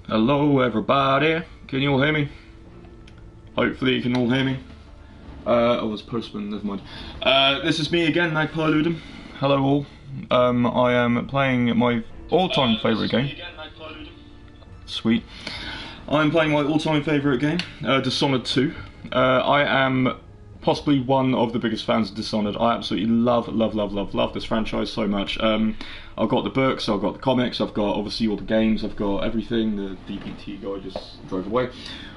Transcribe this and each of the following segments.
Hello everybody, can you all hear me? Hopefully you can all hear me. Oh, there's postman, never mind. This is me again, MagpieLudum. Hello all. I am playing my all-time favourite game. Sweet. I'm playing my all-time favourite game, Dishonored 2. I am possibly one of the biggest fans of Dishonored. I absolutely love this franchise so much. I've got the books, I've got the comics, I've got obviously all the games, I've got everything. The DPT guy just drove away.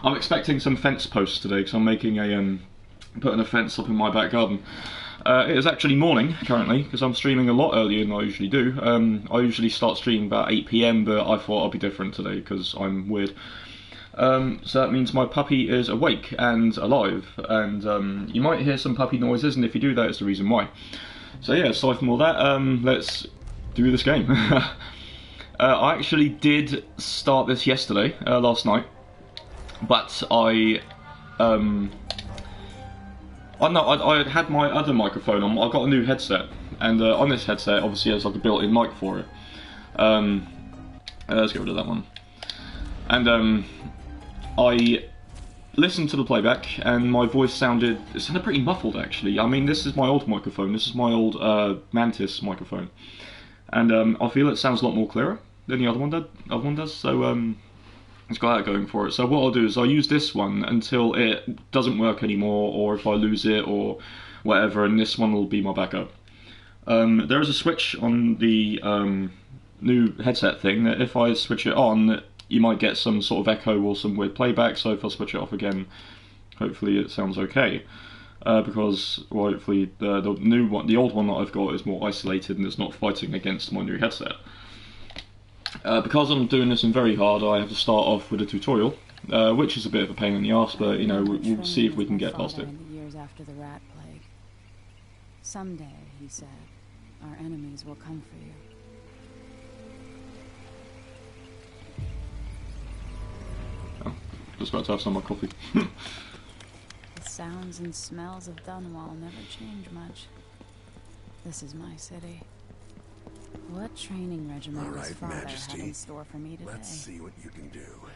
I'm expecting some fence posts today because I'm making a putting a fence up in my back garden. It is actually morning currently because I'm streaming a lot earlier than I usually do. I usually start streaming about 8 PM, but I thought I'd be different today because I'm weird. So that means my puppy is awake and alive, and you might hear some puppy noises, and if you do that, it's the reason why. So yeah, aside from all that, let's do this game. I actually did start this yesterday, last night, but I had my other microphone on. I got a new headset, and on this headset, obviously, there's like a built-in mic for it. Let's get rid of that one. And I listened to the playback, and my voice sounded pretty muffled, actually. I mean, this is my old microphone. This is my old Mantis microphone, and I feel it sounds a lot more clearer than the other one does. So it's got that going for it. So what I'll do is I'll use this one until it doesn't work anymore, or if I lose it or whatever, and this one will be my backup. There is a switch on the new headset thing that if I switch it on, you might get some sort of echo or some weird playback. So if I switch it off again, hopefully it sounds okay. Because well, hopefully the new one, the old one that I've got, is more isolated and it's not fighting against my new headset. Because I'm doing this in very hard, I have to start off with a tutorial, which is a bit of a pain in the arse, but you know, we'll see if we can get past it. Years after the rat plague. Someday, he said, our enemies will come for you. Oh, just about to have some of my coffee. The sounds and smells of Dunwall never change much. This is my city. What training regimen does Father have in store for me today? Let's see what you can do.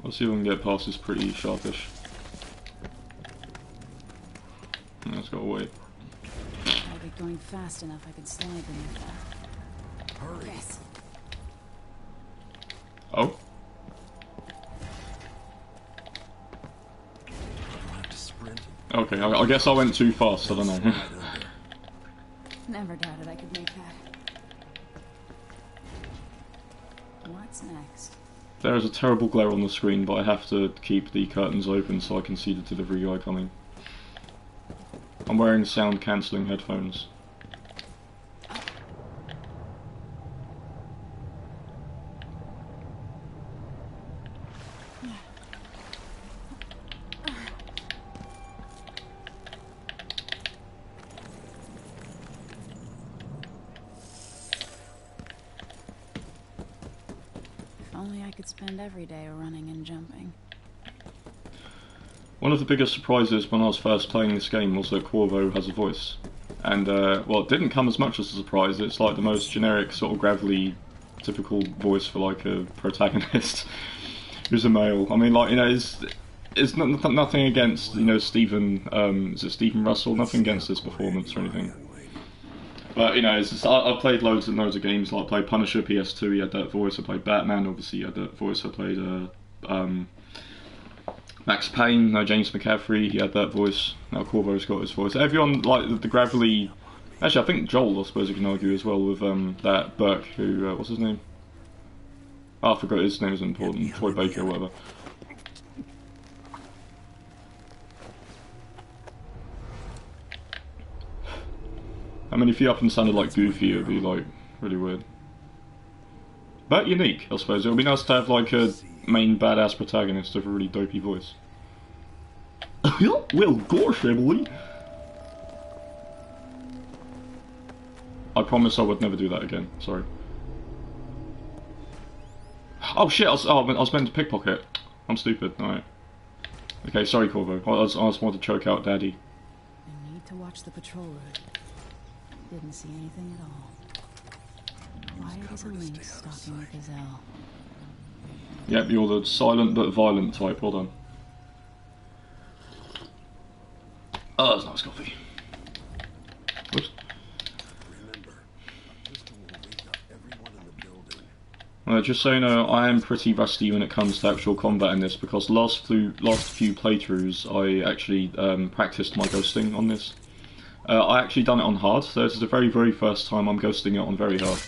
Let's see if we can get past this pretty sharpish. Let's go away. I'd be going fast enough I could slide beneath that. Hurry. Yes. Oh. I'll have to sprint. Okay, I guess I went too fast, I don't know. Never doubted I could make that. What's next? There is a terrible glare on the screen, but I have to keep the curtains open so I can see the delivery guy coming. I'm wearing sound cancelling headphones. Only I could spend every day running and jumping. One of the biggest surprises when I was first playing this game was that Corvo has a voice. And, well, it didn't come as much as a surprise. It's like the most generic, sort of gravelly, typical voice for like a protagonist who's a male. I mean, like, you know, it's nothing against, you know, Stephen, is it Stephen Russell? Nothing against his performance or anything. But, you know, I've played loads and loads of games. Like, I played Punisher, PS2, he had that voice. I played Batman, obviously, he had that voice. I played Max Payne, James McCaffrey, he had that voice. Now Corvo's got his voice. Everyone, like, the gravelly... Actually, I think Joel, I suppose you can argue as well, with that Burke, who... what's his name? Oh, I forgot his name is important. Troy Baker or whatever. I mean, if he up and sounded like Goofy, it would be, like, really weird. But unique, I suppose. It would be nice to have, like, a main badass protagonist with a really dopey voice. Well, gosh, Emily. I promise I would never do that again. Sorry. Oh, shit, I was meant to pickpocket. I'm stupid. Alright. Okay, sorry, Corvo. I just wanted to choke out Daddy. I need to watch the patrol route. Didn't see anything at all. Quiet as a lynx stalking a gazelle. Yep, you're the silent but violent type. Well done. Oh, that's nice coffee. Whoops. Remember, a pistol will wake up everyone in the building. Just so you know, I am pretty rusty when it comes to actual combat in this, because last few playthroughs I actually practiced my ghosting on this. I actually done it on hard, so this is the very, very first time I'm ghosting it on very hard.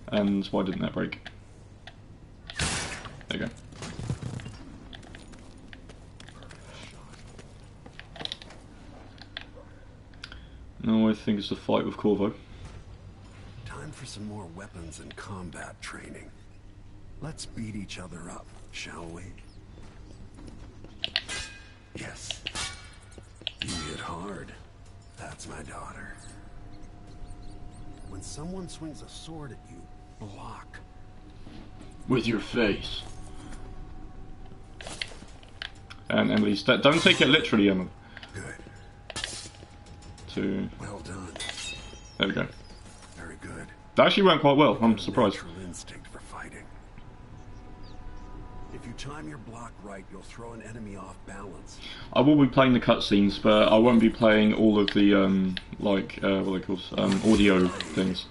And why didn't that break? There you go. No, I think it's a fight with Corvo. Time for some more weapons and combat training. Let's beat each other up, shall we? Yes. You hit hard. That's my daughter. When someone swings a sword at you, block. With your face. And Emily's... Don't take it literally, Emily. Good. 2... Well done. There we go. Very good. That actually went quite well, I'm surprised. Natural instinct for fighting. If you time your block right, you'll throw an enemy off balance. I will be playing the cutscenes, but I won't be playing all of the, what are they called? Audio things.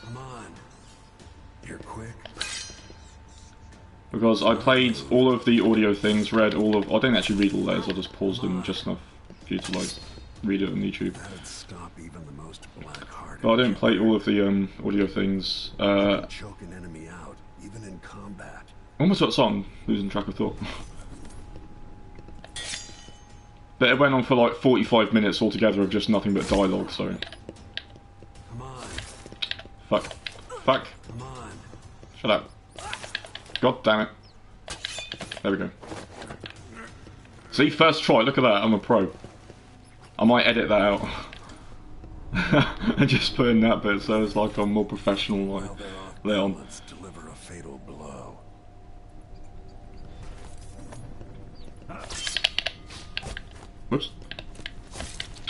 Come on. You're quick. Because I played all of the audio things, read all of... I didn't actually read all those, I just paused them just enough for you to, like, read it on YouTube. That'd stop even the most black-hearted. But I didn't play all of the audio things. Choke an enemy out, even in combat. Almost got song, losing track of thought. But it went on for like 45 minutes altogether of just nothing but dialogue, so... Come on. Fuck. Fuck. Come on. Shut up. God damn it. There we go. See, first try, look at that, I'm a pro. I might edit that out. And just put in that bit so it's like I'm more professional, like, later on. Let's deliver a fatal blow. Whoops.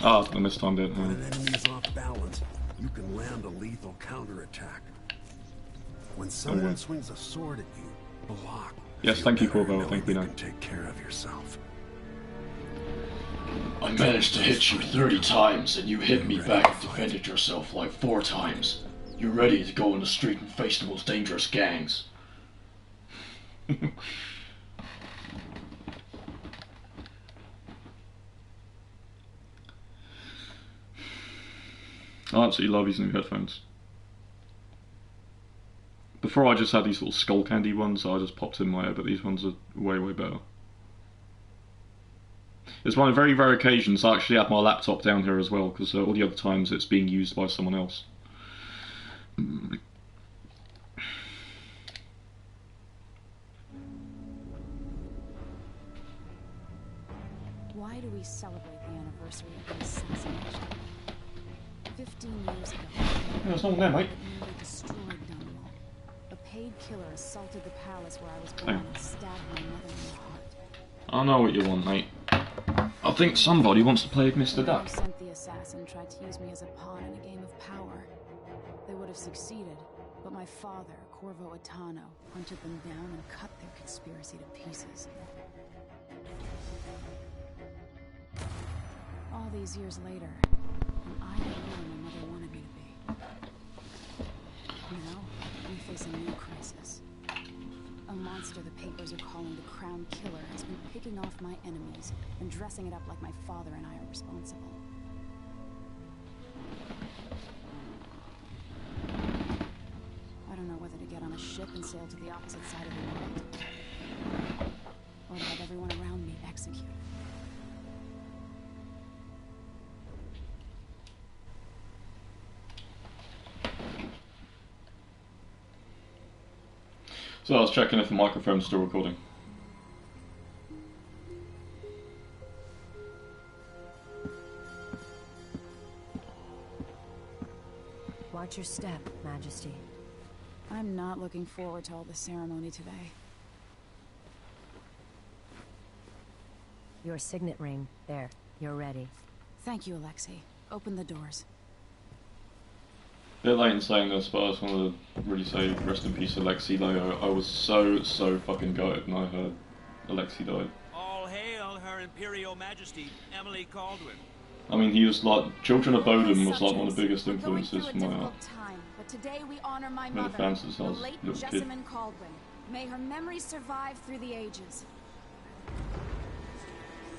Ah, I mistimed it. When an enemy is off balance, you can land a lethal counterattack. When someone swings a sword at you, block. Yes, thank you, Corvo. Thank you, You no. can take care of yourself. I managed to hit you 30 times, and you hit me back and defended yourself like 4 times. You're ready to go in the street and face the most dangerous gangs. I absolutely love these new headphones. Before I just had these little skull candy ones that I just popped in my ear, but these ones are way, way better. It's one of very rare occasions I actually have my laptop down here as well, because all the other times it's being used by someone else. Why do we celebrate the anniversary of the assassination? 15 years ago, Yeah, there's no one there, mate. nearly destroyed Dunwall. A paid killer assaulted the palace where I was born and stabbed my mother in the heart. I know what you want, mate. I think somebody wants to play Mr. Duck. Whoever sent the assassin tried to use me as a pawn in a game of power. They would have succeeded, but my father, Corvo Atano, hunted them down and cut their conspiracy to pieces. All these years later, I'm the woman my mother wanted me to be. Now, we face a new crisis. A monster the papers are calling the Crown Killer has been picking off my enemies and dressing it up like my father and I are responsible. I don't know whether to get on a ship and sail to the opposite side of the world, or to have everyone around me executed. So I was checking if the microphone's still recording. Watch your step, Majesty. I'm not looking forward to all the ceremony today. Your signet ring. There. You're ready. Thank you, Alexei. Open the doors. bit late in saying this, but I just want to really say rest in peace, Alexei. Though I was so fucking gutted when I heard Alexei died. All hail Her Imperial Majesty, Emily Caldwin. I mean, he was like Children of Bodom was like one of the biggest influences for my time, but today we honor my many mother, fans since I the was a late little kid. Jessamine Caldwin. May her memory survive through the ages.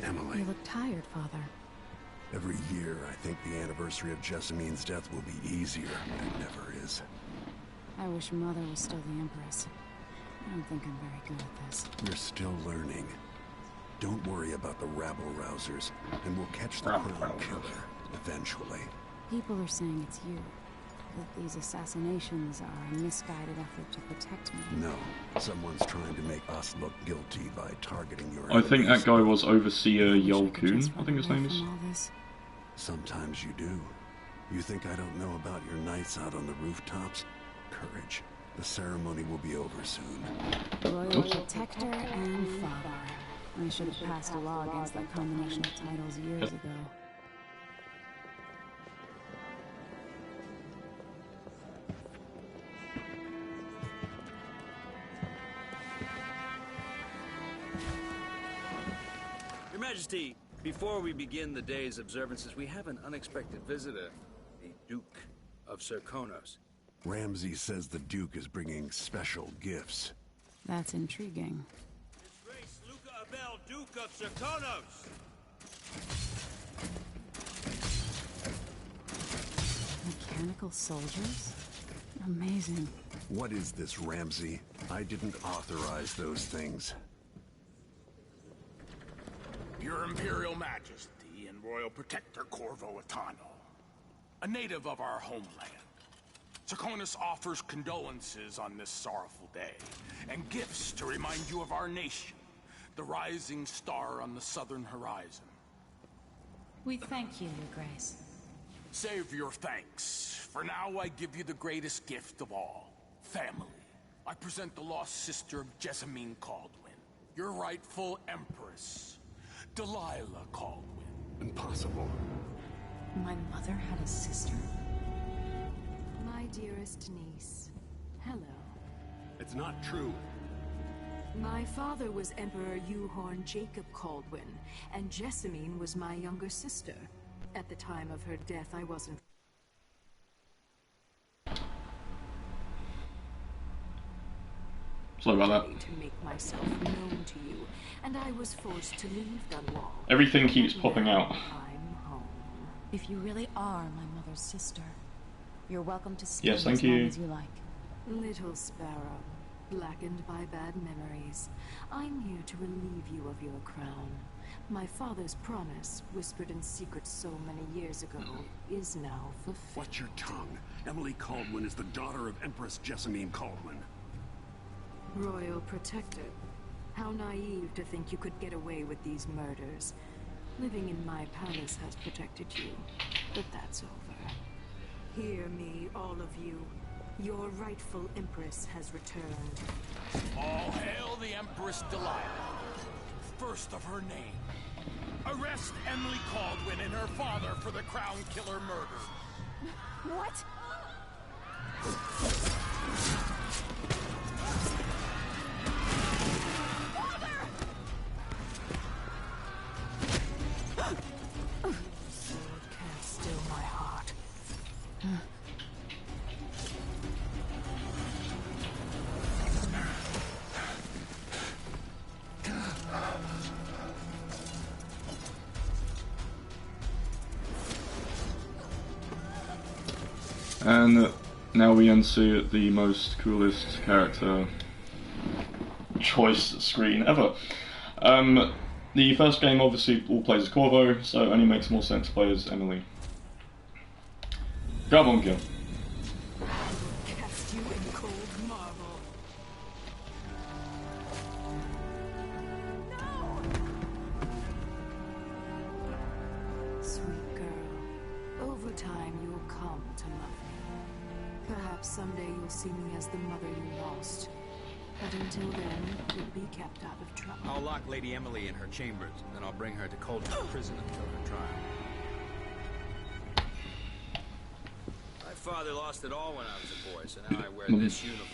Emily, You look tired, Father. every year I think the anniversary of Jessamine's death will be easier. It never is. I wish Mother was still the Empress. I don't think I'm very good at this. You're still learning. Don't worry about the rabble-rousers, and we'll catch the Crown Killer eventually. People are saying it's you. That these assassinations are a misguided effort to protect me. No, someone's trying to make us look guilty by targeting your I think enemies. that guy was Overseer I wish I Yol could Kun, just I think his run name away is. from all this. Sometimes you do. You think I don't know about your nights out on the rooftops? Courage. The ceremony will be over soon. Royal Protector and Father. I should have passed a law against that combination of titles years ago. Your Majesty, before we begin the day's observances, we have an unexpected visitor, the Duke of Serkonos. Ramsay says the Duke is bringing special gifts. That's intriguing. His Grace Luca Abel, Duke of Serkonos! Mechanical soldiers? Amazing. What is this, Ramsay? I didn't authorize those things. Your Imperial Majesty and Royal Protector Corvo Atano, a native of our homeland. Serkonos offers condolences on this sorrowful day, and gifts to remind you of our nation, the rising star on the southern horizon. We thank you, Your Grace. Save your thanks. For now, I give you the greatest gift of all, family. I present the lost sister of Jessamine Caldwin, your rightful Empress, Delilah Caldwin. Impossible. My mother had a sister? My dearest niece. Hello. It's not true. My father was Emperor Yuhorn Jacob Caldwin, and Jessamine was my younger sister. At the time of her death, I wasn't... Sorry about that. to make myself known to you, and I was forced to leave Dunwall. Everything keeps And popping now out. I'm home. If you really are my mother's sister, you're welcome to stay Yes, thank as long you. as you like. Little sparrow, blackened by bad memories, I'm here to relieve you of your crown. My father's promise, whispered in secret so many years ago, is now fulfilled. Watch your tongue. Emily Caldwin is the daughter of Empress Jessamine Caldwin. Royal Protector, how naive to think you could get away with these murders. Living in my palace has protected you, but that's over. Hear me, all of you. Your rightful Empress has returned. All hail the Empress Delilah, first of her name. Arrest Emily Caldwin and her father for the Crown Killer murder. What? Sword can't still my heart. And now we enter the most coolest character choice screen ever. The first game obviously all plays as Corvo, so it only makes more sense to play as Emily. Come on, kill. Cast you in cold marble. Sweet girl, over time you'll come to love me. Perhaps someday you'll see me as the mother you lost. But until then, you'll be kept out of trouble. I'll lock Lady Emily in her chambers, then I'll bring her to Cauldron Prison until her trial. I father lost it all when I was a boy, so now I wear this uniform.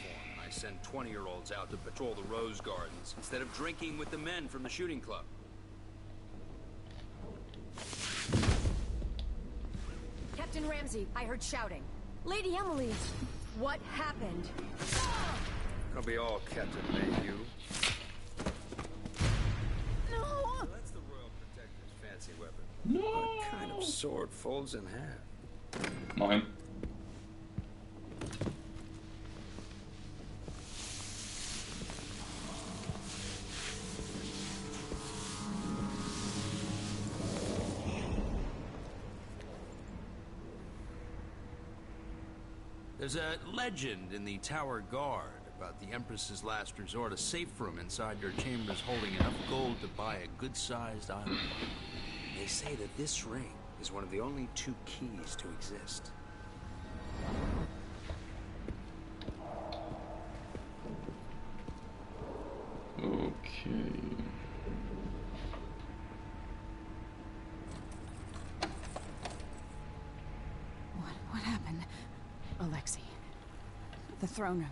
I send 20-year-olds out to patrol the rose gardens instead of drinking with the men from the shooting club. Captain Ramsey, I heard shouting. Lady Emily, what happened? It'll be all Captain Mayhew. No! That's the Royal Protector's fancy weapon. No. What kind of sword folds in half? Mine. There's a legend in the Tower Guard about the Empress's last resort, a safe room inside your chambers holding enough gold to buy a good-sized island. They say that this ring is one of the only 2 keys to exist. Okay. What happened? Alexei. The throne room.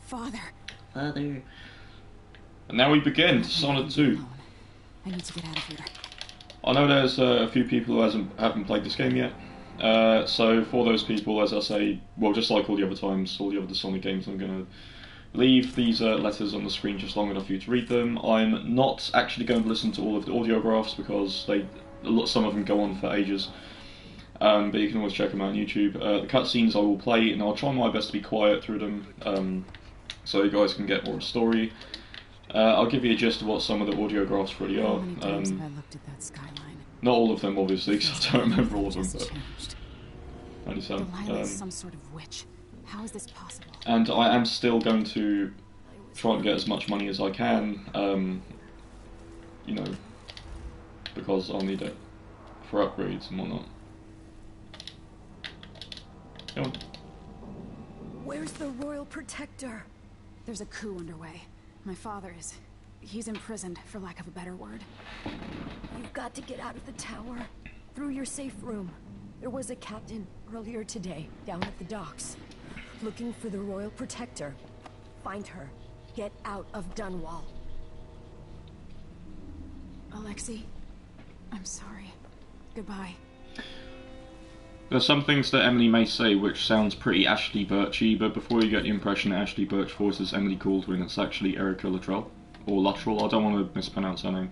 Father. Father. And now we begin, Dishonored 2. I need to get out of here. I know there's a few people who haven't played this game yet. So for those people, as I say, well, just like all the other times, all the other Dishonored games, I'm going to leave these letters on the screen just long enough for you to read them. I'm not actually going to listen to all of the audiographs because some of them go on for ages. But you can always check them out on YouTube. The cutscenes I will play, and I'll try my best to be quiet through them, so you guys can get more of the story. I'll give you a gist of what some of the audiographs really are. How many times have I looked at that skyline? Not all of them, obviously, because I don't remember all of them. But I just have. Delilah is some sort of witch. How is this possible? And I am still going to try and get as much money as I can. You know, because I'll need it for upgrades and whatnot. Go on. Where's the Royal Protector? There's a coup underway. My father is... he's imprisoned, for lack of a better word. You've got to get out of the tower. Through your safe room. There was a captain earlier today, down at the docks. Looking for the Royal Protector. Find her. Get out of Dunwall. Alexei, I'm sorry. Goodbye. There's some things that Emily may say which sounds pretty Ashley Birchy, but before you get the impression that Ashley Birch voices Emily Caldwin, it's actually Erica Luttrell. Or Luttrell, I don't want to mispronounce her name.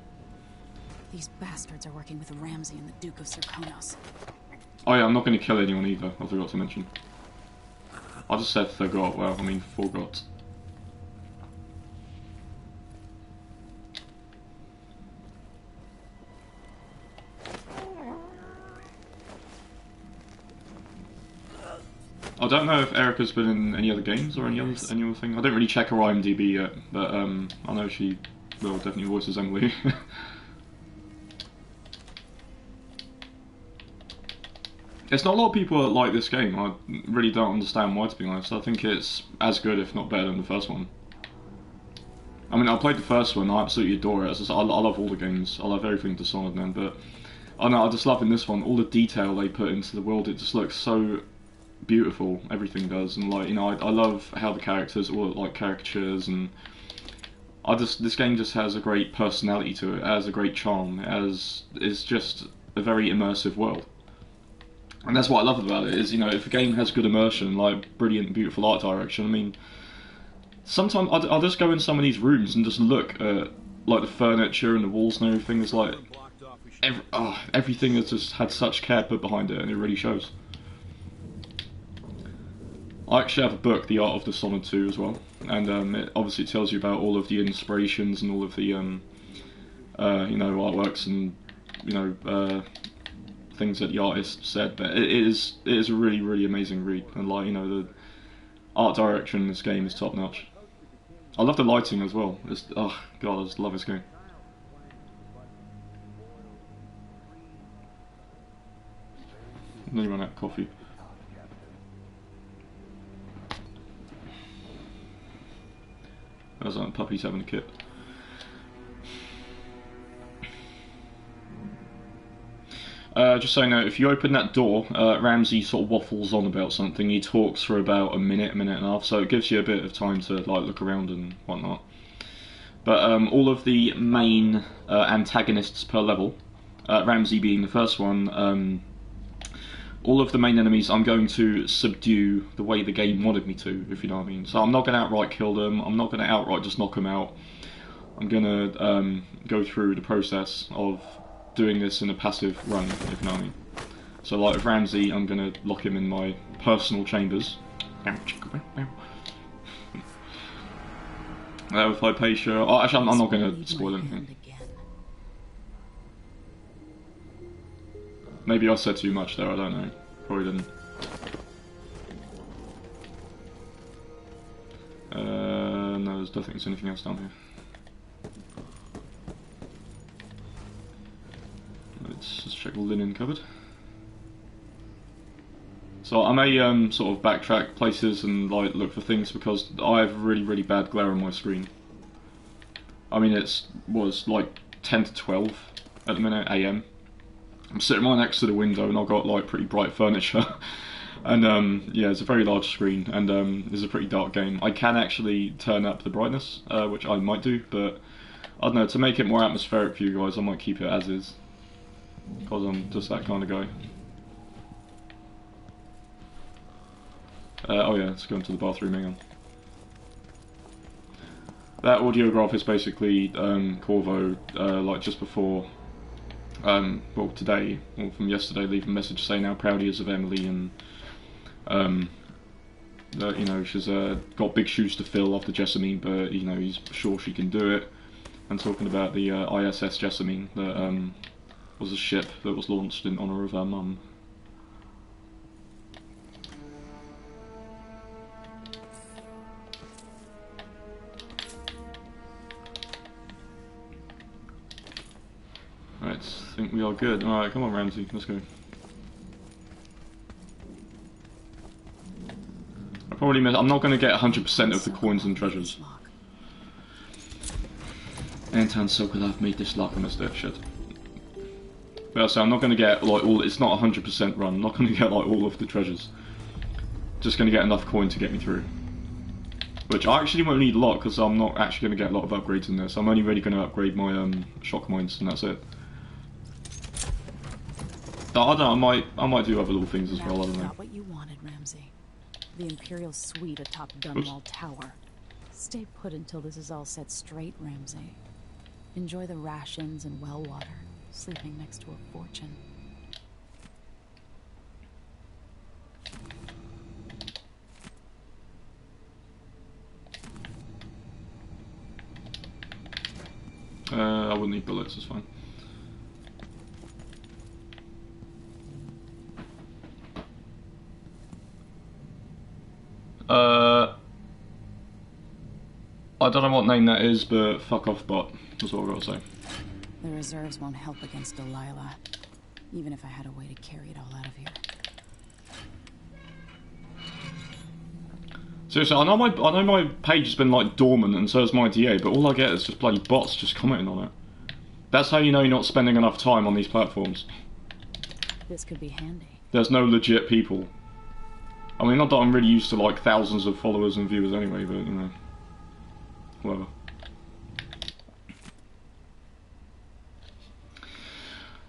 These bastards are working with Ramsey and the Duke of Serkonos. Oh yeah, I'm not going to kill anyone either, I forgot to mention. I just said forgot, well, I mean forgot. I don't know if Erica's been in any other games or any other thing. I don't really check her IMDb yet, but I know she will definitely voices Emily. There's not a lot of people that like this game. I really don't understand why, to be honest. I think it's as good, if not better, than the first one. I mean, I played the first one, I absolutely adore it. I love all the games. I love everything Dishonored, man, but I know, I just love in this one, all the detail they put into the world. It just looks so beautiful, everything does, and like, you know, I love how the characters all look like caricatures, and this game just has a great personality to it, it has a great charm, it's just a very immersive world. And that's what I love about it, is, you know, if a game has good immersion, like brilliant, beautiful art direction, I mean, sometimes I'll just go in some of these rooms and just look at, like, the furniture and the walls and everything. It's like, everything has just had such care put behind it, and it really shows. I actually have a book, The Art of Dishonored 2, as well, and it obviously tells you about all of the inspirations and all of the, you know, artworks and, you know, things that the artist said. But it is a really, really amazing read, and, like, you know, the art direction in this game is top notch. I love the lighting as well. It's, oh god, I just love this game. I'm nearly run out of coffee. As puppies having a kip. Just so you know, if you open that door, Ramsey sort of waffles on about something. He talks for about a minute and a half, so it gives you a bit of time to like look around and whatnot. But all of the main antagonists per level, Ramsey being the first one, all of the main enemies I'm going to subdue the way the game wanted me to, if you know what I mean. So I'm not going to outright kill them, I'm not going to outright just knock them out. I'm going to go through the process of doing this in a passive run, if you know what I mean. So like with Ramsey, I'm going to lock him in my personal chambers. With Hypatia, oh, actually I'm not going to spoil anything. Maybe I said too much there, I don't know. Probably didn't. No, I don't think there's anything else down here. Let's just check the linen cupboard. So I may sort of backtrack places and like look for things because I have really bad glare on my screen. I mean was like 10 to 12 at the minute AM. I'm sitting right next to the window and I've got like pretty bright furniture. And yeah, it's a very large screen and it's a pretty dark game. I can actually turn up the brightness, which I might do, but I don't know, to make it more atmospheric for you guys I might keep it as is. Because I'm just that kind of guy. Oh yeah, let's go into the bathroom, hang on. That audiograph is basically Corvo, like just before, well today, or from yesterday, leaving a message saying how proud he is of Emily and that, you know, she's got big shoes to fill after Jessamine, but you know, he's sure she can do it. And talking about the ISS Jessamine, that was a ship that was launched in honour of her mum. Right, I think we are good. Alright, come on Ramsey, let's go. I'm not going to get 100% of the coins and treasures. Anton Sokolov made this lock, I missed it, shit. But so I'm not going to get like all, it's not 100% run, I'm not going to get like all of the treasures. Just going to get enough coin to get me through. Which I actually won't need a lot because I'm not actually going to get a lot of upgrades in this. I'm only really going to upgrade my shock mines and that's it. I don't know, I might do other little things as well, I don't know. Got what you wanted, Ramsey. The Imperial suite atop Dunwall Tower. Stay put until this is all set straight, Ramsey. Enjoy the rations and well water, sleeping next to a fortune. I wouldn't need bullets, it's fine. I don't know what name that is, but fuck off bot, that's what I've got to say. The reserves won't help against Delilah, even if I had a way to carry it all out of here. Seriously, I know my page has been like dormant and so has my DA, but all I get is just bloody bots just commenting on it. That's how you know you're not spending enough time on these platforms. This could be handy. There's no legit people. I mean, not that I'm really used to like thousands of followers and viewers anyway, but you know, whatever.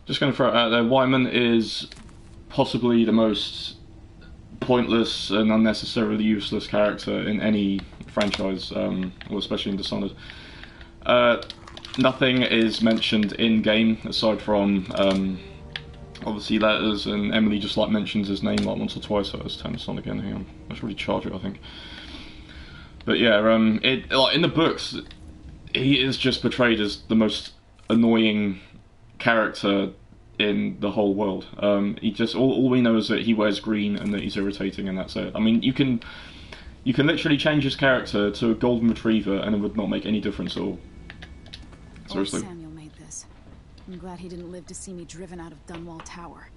Just going to throw it out there, Wyman is possibly the most pointless and unnecessarily useless character in any franchise, or especially in Dishonored. Nothing is mentioned in-game aside from obviously letters, and Emily just like mentions his name like once or twice. So let's turn this on again. Hang on, I should really charge it, I think. But yeah, it like in the books, he is just portrayed as the most annoying character in the whole world. He just all we know is that he wears green and that he's irritating, and that's it. I mean, you can literally change his character to a golden retriever, and it would not make any difference at all. Seriously. Samuel made this. I'm glad he didn't live to see me driven out of Dunwall Tower.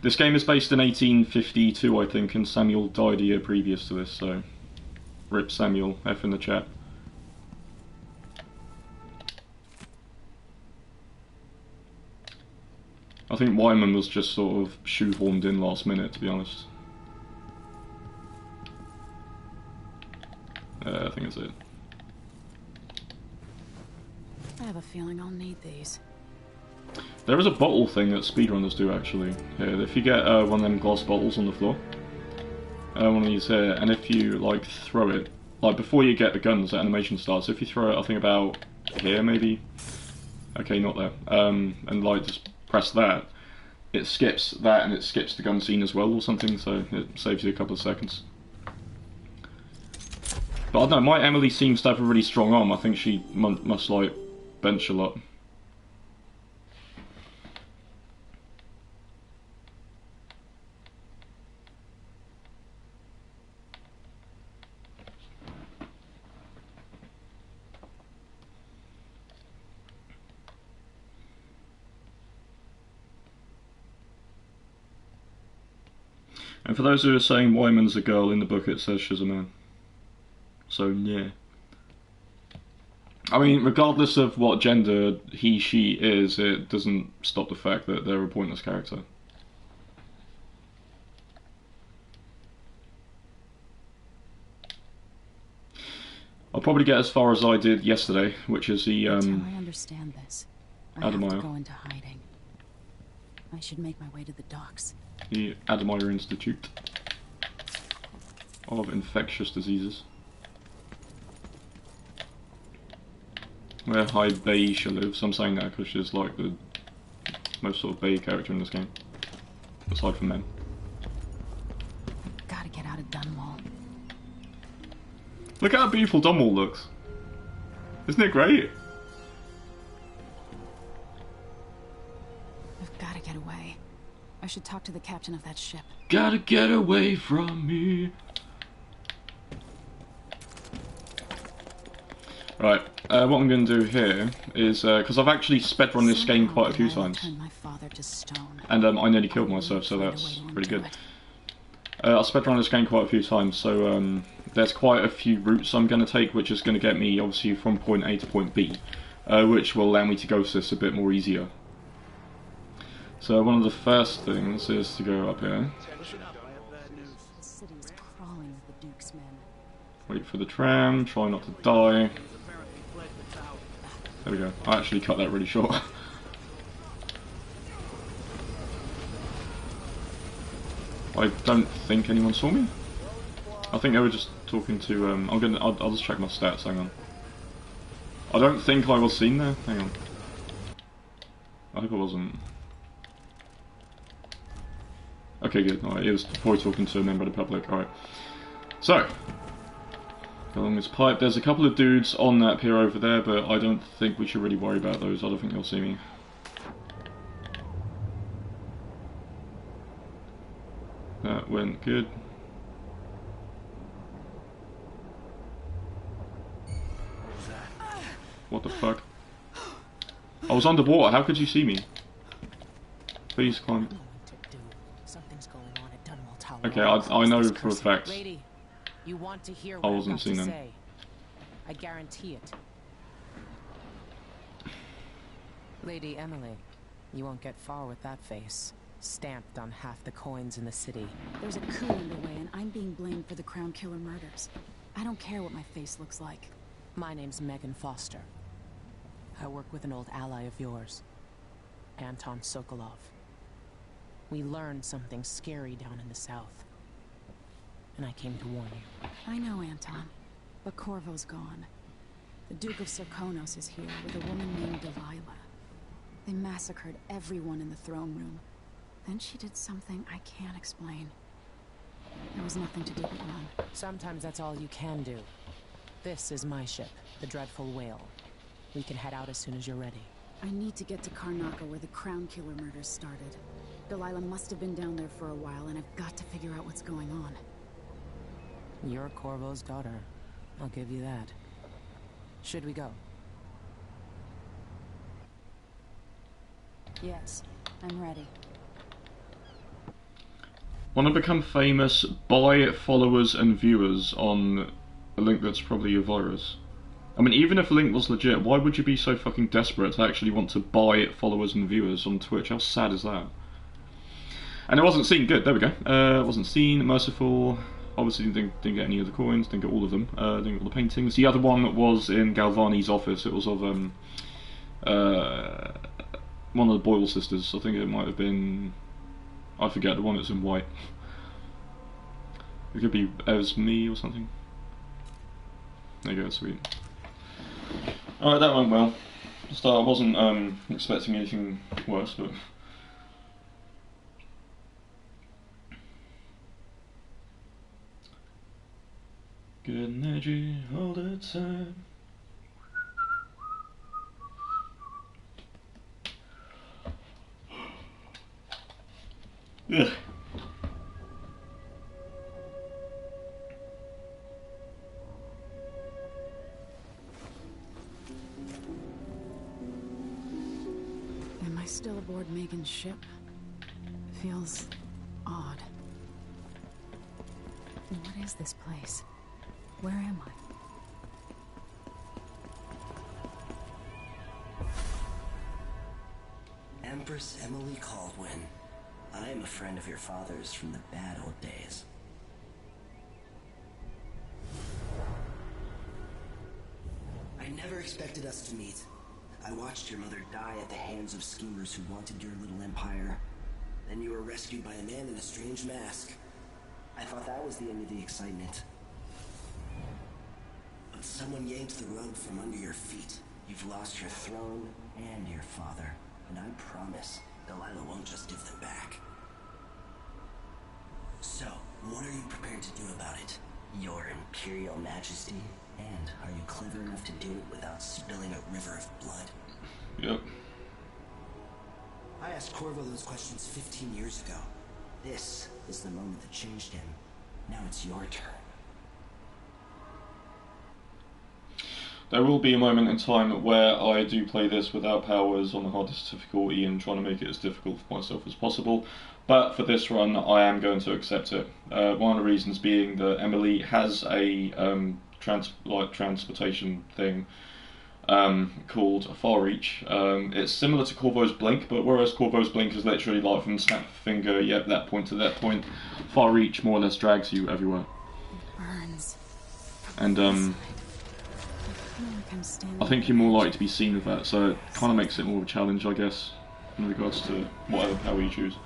This game is based in 1852, I think, and Samuel died a year previous to this, so rip Samuel, F in the chat. I think Wyman was just sort of shoehorned in last minute, to be honest. I think that's it. I have a feeling I'll need these. There is a bottle thing that speedrunners do actually. Here, if you get one of them glass bottles on the floor, one of these here, and if you like throw it, like before you get the guns, the animation starts. If you throw it, I think about here maybe. Okay, not there. And like just press that. It skips that and it skips the gun scene as well or something, so it saves you a couple of seconds. But I don't know, my Emily seems to have a really strong arm. I think she must like bench a lot. And for those who are saying Wyman's a girl, in the book it says she's a man. So, yeah. I mean, regardless of what gender he, she is, it doesn't stop the fact that they're a pointless character. I'll probably get as far as I did yesterday, which is the, Until I understand this, I have to go into hiding. I should make my way to the docks. The Admire Institute of Infectious Diseases, where High Beige lives. I'm saying that because she's like the most sort of Bay character in this game, aside from them. Gotta get out of Dunwall. Look how beautiful Dunwall looks. Isn't it great? I've gotta get away. I should talk to the captain of that ship. Gotta get away from me. Right, what I'm going to do here is, because I've actually sped run this game quite a few times. And I nearly killed myself, so that's pretty good. I've sped run this game quite a few times, so there's quite a few routes I'm going to take, which is going to get me, obviously, from point A to point B, which will allow me to go to this a bit more easier. So one of the first things is to go up here. Wait for the tram, try not to die. There we go. I actually cut that really short. I don't think anyone saw me. I think they were just talking to. I'll just check my stats. Hang on. I don't think I was seen there. Hang on. I hope I wasn't. Okay, good. Alright, it was probably talking to a member of the public. Alright. So, along this pipe, there's a couple of dudes on that pier over there, but I don't think we should really worry about those. I don't think they'll see me. That went good. What the fuck? I was underwater, how could you see me? Please climb. Okay, I know for a fact you want to hear I what wasn't seeing them. I guarantee it. Lady Emily, you won't get far with that face. Stamped on half the coins in the city. There's a coup underway and I'm being blamed for the Crown Killer murders. I don't care what my face looks like. My name's Megan Foster. I work with an old ally of yours, Anton Sokolov. We learned something scary down in the south, and I came to warn you. I know, Anton, but Corvo's gone. The Duke of Sarkonos is here with a woman named Delilah. They massacred everyone in the throne room. Then she did something I can't explain. There was nothing to do but run. Sometimes that's all you can do. This is my ship, the Dreadful Whale. We can head out as soon as you're ready. I need to get to Karnaca where the Crown Killer murders started. Delilah must have been down there for a while, and I've got to figure out what's going on. You're Corvo's daughter. I'll give you that. Should we go? Yes, I'm ready. Want to become famous? Buy followers and viewers on a link that's probably a virus. I mean, even if Link was legit, why would you be so fucking desperate to actually want to buy followers and viewers on Twitch? How sad is that? And it wasn't seen. Good, there we go. It wasn't seen. Merciful. Obviously didn't get any of the coins, didn't get all of them, didn't get all the paintings. The other one was in Galvani's office. It was of one of the Boyle sisters. I think it might have been, I forget, the one that's in white. It could be Esme or something. There you go, sweet. Alright, that went well. Just, I wasn't expecting anything worse, but... Good energy all the time. Ugh. Am I still aboard Megan's ship? Feels odd. What is this place? Where am I? Empress Emily Caldwin. I am a friend of your father's from the bad old days. I never expected us to meet. I watched your mother die at the hands of schemers who wanted your little empire. Then you were rescued by a man in a strange mask. I thought that was the end of the excitement. But someone yanked the rug from under your feet. You've lost your throne and your father. And I promise Delilah won't just give them back. So, what are you prepared to do about it? Your Imperial Majesty? And are you clever enough to do it without spilling a river of blood? Yep. I asked Corvo those questions 15 years ago. This is the moment that changed him. Now it's your turn. There will be a moment in time where I do play this without powers on the hardest difficulty and trying to make it as difficult for myself as possible. But for this run, I am going to accept it. One of the reasons being that Emily has a transportation thing called Far Reach. It's similar to Corvo's Blink, but whereas Corvo's Blink is literally like from snap finger, yep, that point to that point, Far Reach more or less drags you everywhere. It burns. And I think you're more likely to be seen with that, so it kind of makes it more of a challenge, I guess, in regards to whatever power you choose.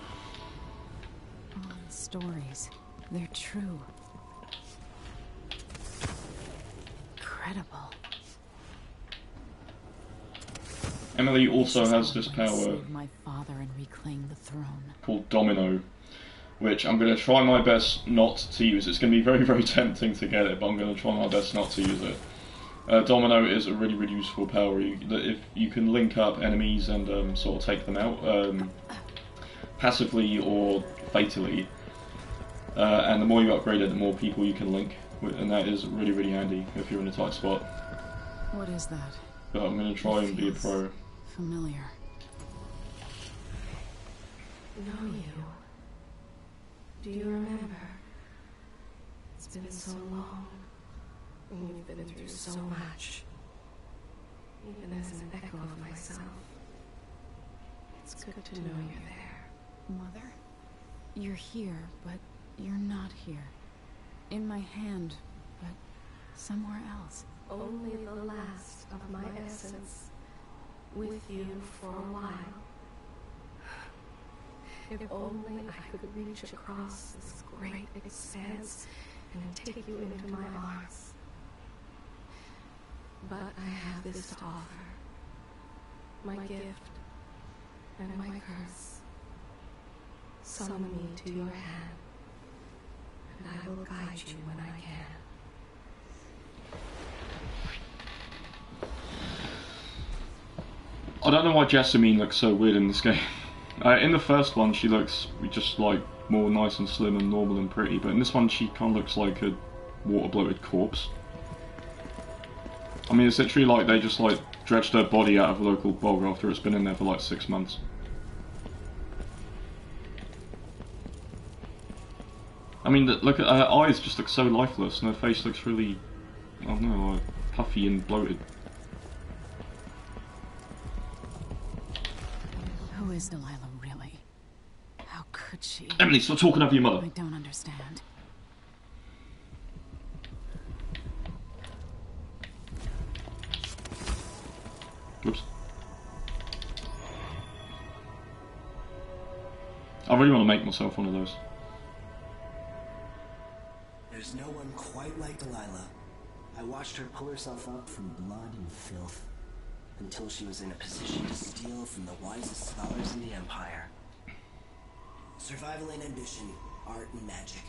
All the stories, they're true. Incredible. Emily also has this power Save my father and reclaim the throne. called Domino, which I'm going to try my best not to use. It's going to be very, very tempting to get it, but I'm going to try my best not to use it. Domino is a really, really useful power. If you can link up enemies and sort of take them out passively or fatally, and the more you upgrade it, the more people you can link, and that is really, really handy if you're in a tight spot. What is that? But I'm going to try and be a pro. Familiar. Know you? Do you remember? It's been so long. We've been through so much. Even as an echo of myself. It's good to know you're there. Mother? You're here, but you're not here. In my hand, but somewhere else. Only the last of my essence. With you for a while. If only I could reach across this great expanse and take you into my arms. But I have this to offer. My gift and my curse. Summon me to your hand, and I will guide you when I can. I don't know why Jessamine looks so weird in this game. In the first one, she looks just like more nice and slim and normal and pretty, but in this one, she kind of looks like a water-bloated corpse. I mean, it's literally like they just like dredged her body out of a local bog after it's been in there for like 6 months. I mean, look at her eyes; just look so lifeless, and her face looks really, I don't know, like puffy and bloated. Who is Delilah really? How could she? Emily, stop talking over your mother. I don't understand. Oops. I really want to make myself one of those. There's no one quite like Delilah. I watched her pull herself up from blood and filth until she was in a position to steal from the wisest scholars in the Empire. Survival and ambition, art and magic,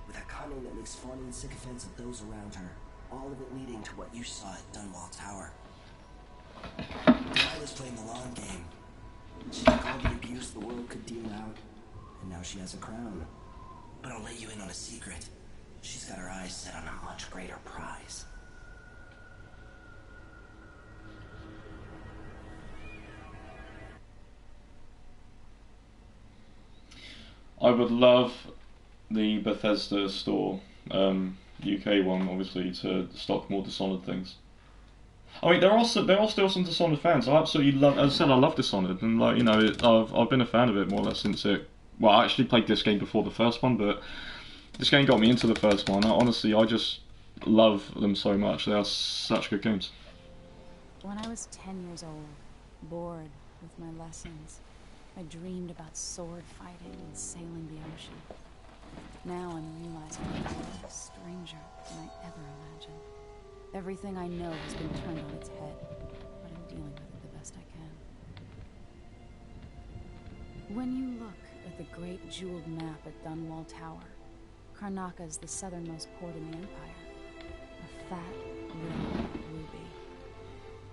with a cunning that makes fawning sycophants of those around her, all of it leading to what you saw at Dunwall Tower. Delilah's playing the long game. She took all the abuse the world could deal out, and now she has a crown. But I'll let you in on a secret. She's got her eyes set on a much greater prize. I would love the Bethesda store, UK one, obviously, to stock more Dishonored things. I mean, there are still some Dishonored fans. I absolutely love. As I said, I love Dishonored, and like, you know, I've been a fan of it more or less since it. Well, I actually played this game before the first one, but this game got me into the first one. Honestly, I just love them so much. They are such good games. When I was 10 years old, bored with my lessons, I dreamed about sword fighting and sailing the ocean. Now I'm realizing I'm a stranger than I ever imagined. Everything I know has been turned on its head, but I'm dealing with it the best I can. When you look at the great jeweled map at Dunwall Tower, Karnaca is the southernmost port in the Empire. A fat, red ruby.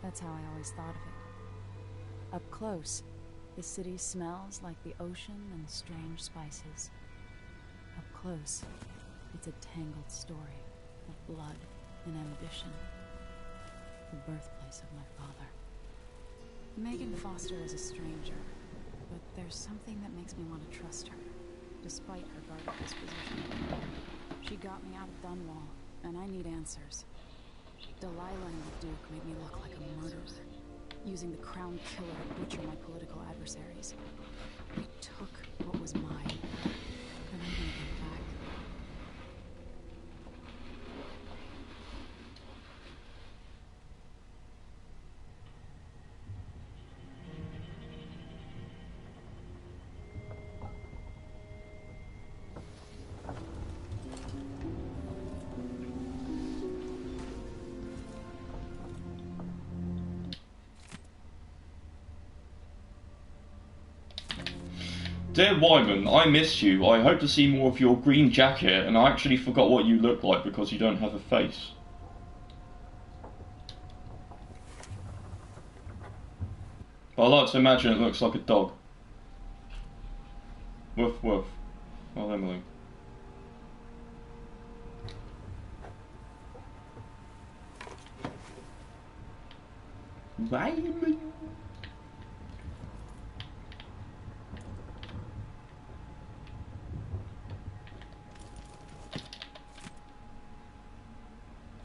That's how I always thought of it. Up close, the city smells like the ocean and strange spices. Up close, it's a tangled story of blood and ambition. The birthplace of my father. Megan Foster is a stranger, but there's something that makes me want to trust her, despite her guarded disposition. She got me out of Dunwall, and I need answers. Delilah and the Duke made me look like a murderer, using the crown killer to butcher my political adversaries. They took what was mine, and I'm gonna get it back. Dear Wyman, I miss you. I hope to see more of your green jacket, and I actually forgot what you look like because you don't have a face. But I like to imagine it looks like a dog. Woof woof. Oh, Emily. Wyman.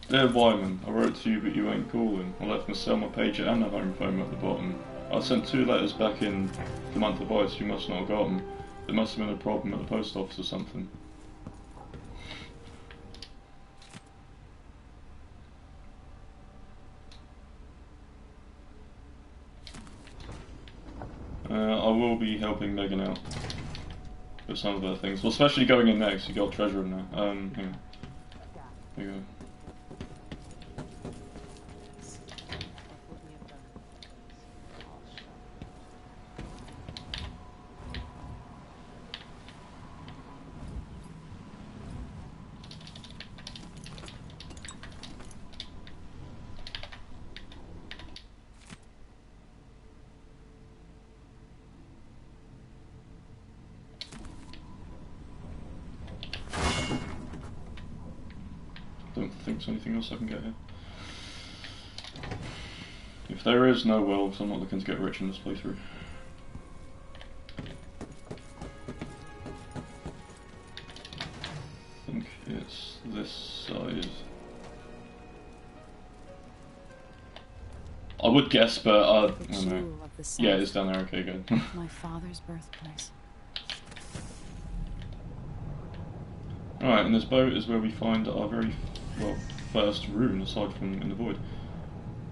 Dear Wyman, I wrote to you but you ain't calling. I left my cell, my pager and the home phone at the bottom. I sent 2 letters back in the month of Ice, you must not have got them. There must have been a problem at the post office or something. I will be helping Megan out with some of her things. Well, especially going in next, you got treasure in there. Hang on. There you go. Don't think there's anything else I can get here. If there is, no well, because I'm not looking to get rich in this playthrough. I think it's this side. I would guess, but I don't know. Jewel of the South. Yeah, it's down there. Okay, good. My father's birthplace. Alright, and this boat is where we find our very, well, first rune, aside from in the void.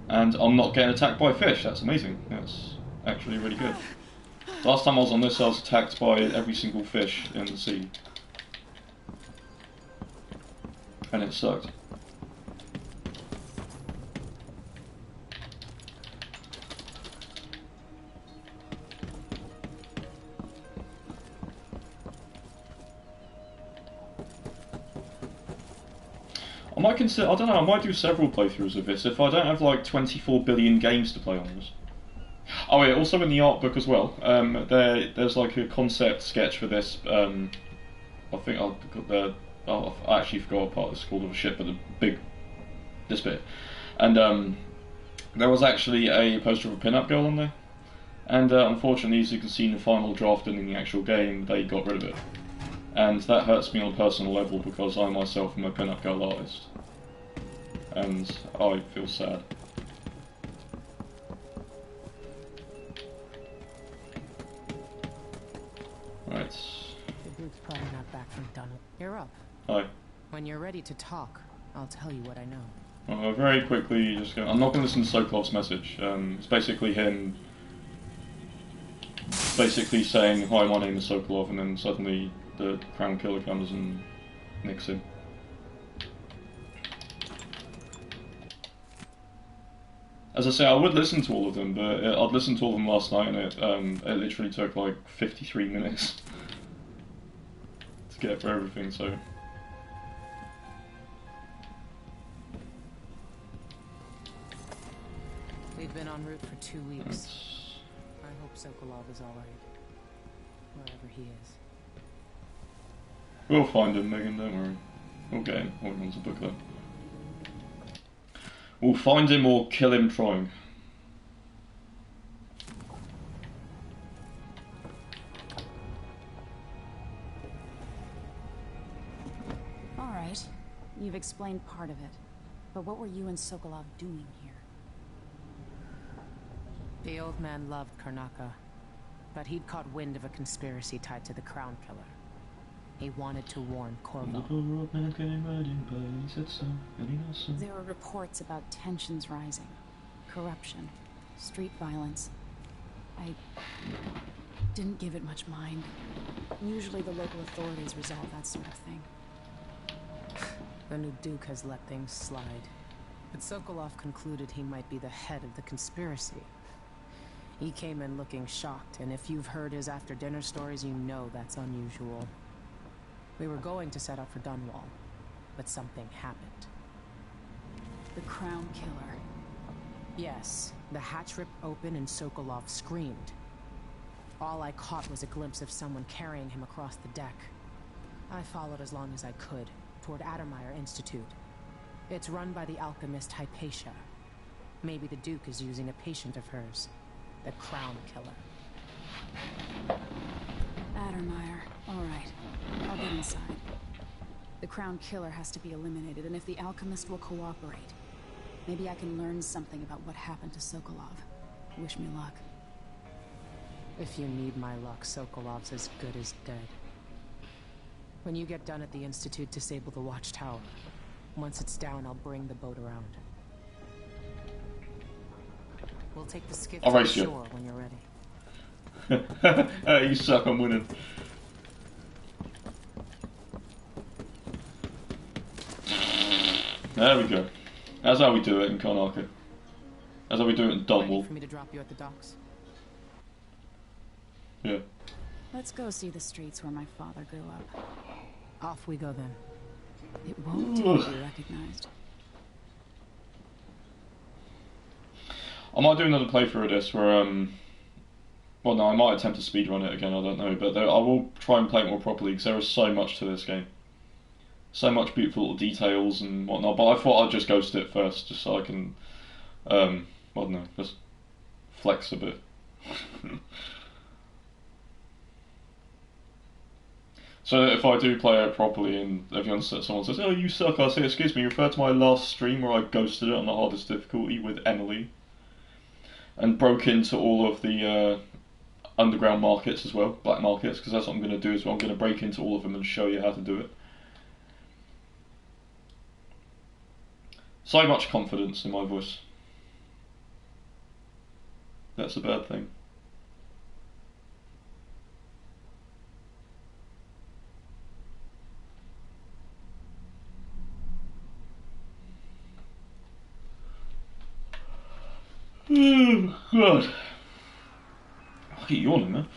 And I'm not getting attacked by fish, that's amazing. That's actually really good. Last time I was on this, I was attacked by every single fish in the sea. And it sucked. I might consider, I don't know, I might do several playthroughs of this if I don't have like 24 billion games to play on this. Oh yeah, also in the art book as well, there's like a concept sketch for this, I think I actually forgot what part it's called of a ship, but this bit. And there was actually a poster of a pin-up girl on there, and unfortunately, as you can see in the final draft and in the actual game, they got rid of it. And that hurts me on a personal level because I myself am a pin-up girl artist. And I feel sad. Right. The Duke's probably not back from Dunwall. You're up. Hi. When you're ready to talk, I'll tell you what I know. Very quickly, I'm not going to listen to Sokolov's message. It's basically him basically saying, "Hi, my name is Sokolov," and then suddenly the Crown Killer comes and nicks him. As I say, I would listen to all of them, but I'd listened to all of them last night, and it literally took like 53 minutes to get through everything, so... We've been en route for 2 weeks. I hope Sokolov is alright. Wherever he is. We'll find him, Megan, don't worry. We'll get him. Hold on to book though. We'll find him or kill him trying. Alright, you've explained part of it. But what were you and Sokolov doing here? The old man loved Karnaka, but he'd caught wind of a conspiracy tied to the Crown Killer. He wanted to warn Corvo. There were reports about tensions rising, corruption, street violence. I didn't give it much mind. Usually the local authorities resolve that sort of thing. The new Duke has let things slide. But Sokolov concluded he might be the head of the conspiracy. He came in looking shocked, and if you've heard his after-dinner stories, you know that's unusual. We were going to set out for Dunwall, but something happened. The Crown Killer. Yes, the hatch ripped open and Sokolov screamed. All I caught was a glimpse of someone carrying him across the deck. I followed as long as I could, toward Addermeyer Institute. It's run by the alchemist Hypatia. Maybe the Duke is using a patient of hers, the Crown Killer. Addermeyer. Alright, I'll get inside. The Crown Killer has to be eliminated, and if the alchemist will cooperate, maybe I can learn something about what happened to Sokolov. Wish me luck. If you need my luck, Sokolov's as good as dead. When you get done at the Institute, disable the watchtower. Once it's down, I'll bring the boat around. We'll take the skiff to the shore when you're ready. You suck, I'm winning. There we go. That's how we do it in Karnaka. That's how we do it in Dunwall. For me to drop you at the docks? Yeah. Let's go see the streets where my father grew up. Off we go then. It won't be recognized. I might do another playthrough of this where, well no, I might attempt to speedrun it again, I don't know, but I will try and play it more properly because there is so much to this game. So much beautiful little details and whatnot, but I thought I'd just ghost it first, just so I can, I don't know, just flex a bit. So if I do play it properly and someone says, "Oh, you suck," I'll say, "Excuse me, refer to my last stream where I ghosted it on the hardest difficulty with Emily." and broke into all of the underground markets as well, black markets, because that's what I'm going to do as well. I'm going to break into all of them and show you how to do it. So much confidence in my voice. That's a bad thing. Oh, God. I keep yawning, man.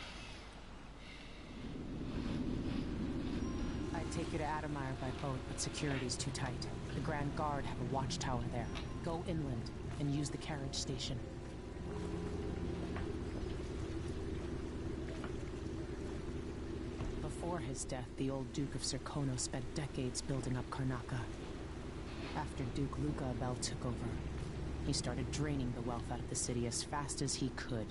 I'd take you to Adamire by boat, but security's too tight. The Grand Guard have a watchtower there. Go inland and use the carriage station. Before his death, the old Duke of Serkono spent decades building up Karnaca. After Duke Luca Abel took over, he started draining the wealth out of the city as fast as he could.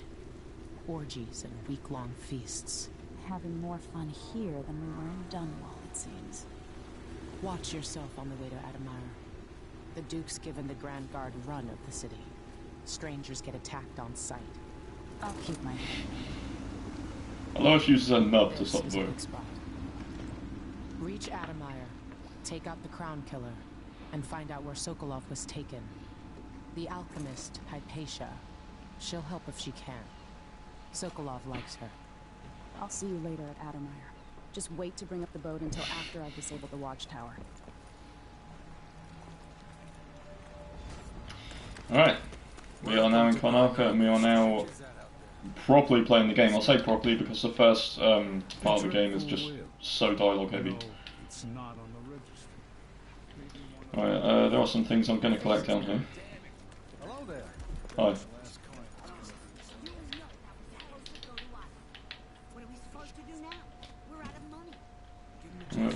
Orgies and week-long feasts. Having more fun here than we were in Dunwall, it seems. Watch yourself on the way to Adamire. The Duke's given the Grand Guard run of the city. Strangers get attacked on sight. I'll keep my head. Alois uses a nub to stop the boat. Reach Adamire, take out the Crown Killer, and find out where Sokolov was taken. The alchemist, Hypatia. She'll help if she can. Sokolov likes her. I'll see you later at Adamire. Just wait to bring up the boat until after I've disabled the watchtower. Alright. We are now in Karnaca and we are now properly playing the game. I'll say properly because the first part of the game is just so dialogue heavy. Alright, there are some things I'm going to collect down here. Hi.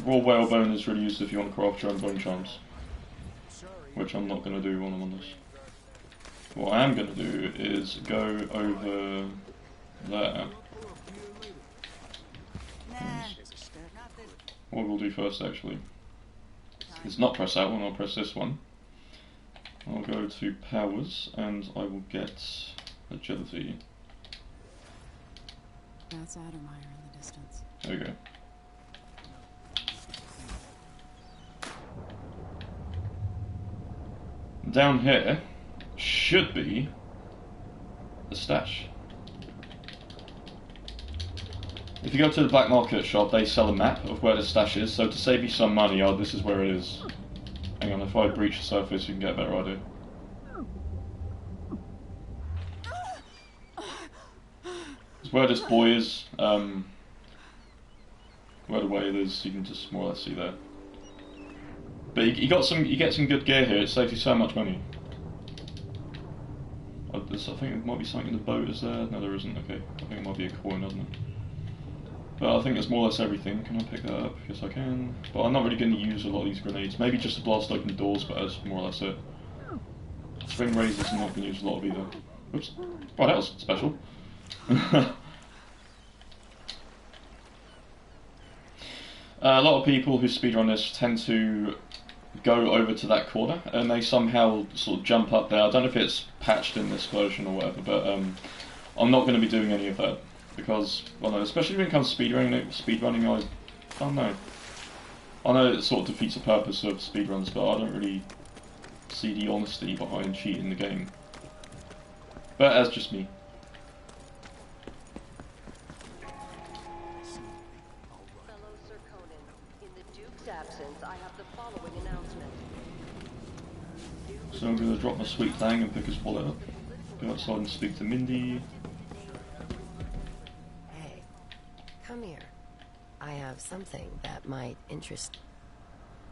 Raw whalebone is really used if you want to craft your own bone charms, which I'm not going to do when I'm on this. What I am going to do is go over there. What we'll do first actually is not press that one, I'll press this one. I'll go to powers and I will get agility. That's Adamire in the distance. There we go. Down here should be the stash. If you go to the black market shop, they sell a map of where the stash is, so to save you some money, this is where it is. Hang on, if I breach the surface, you can get a better idea. It's where this boy is, where the whale is, you can just more or less see there. But you get some good gear here, it saves you so much money. I think there might be something in the boat, is there? No, there isn't, okay. I think it might be a coin, doesn't it? But I think it's more or less everything. Can I pick that up? Yes I can. But I'm not really going to use a lot of these grenades. Maybe just to blast open doors, but that's more or less it. Spring razors I'm not going to use a lot of either. Oops. Oh, that was special. A lot of people who speedrun this tend to go over to that corner and they somehow sort of jump up there. I don't know if it's patched in this version or whatever, but I'm not going to be doing any of that because, well, no, especially when it comes to speedrunning, I don't know. I know it sort of defeats the purpose of speedruns, but I don't really see the honesty behind cheating the game. But that's just me. So I'm going to drop my sweet thing and pick his wallet up. Go outside and speak to Mindy. Hey, come here. I have something that might interest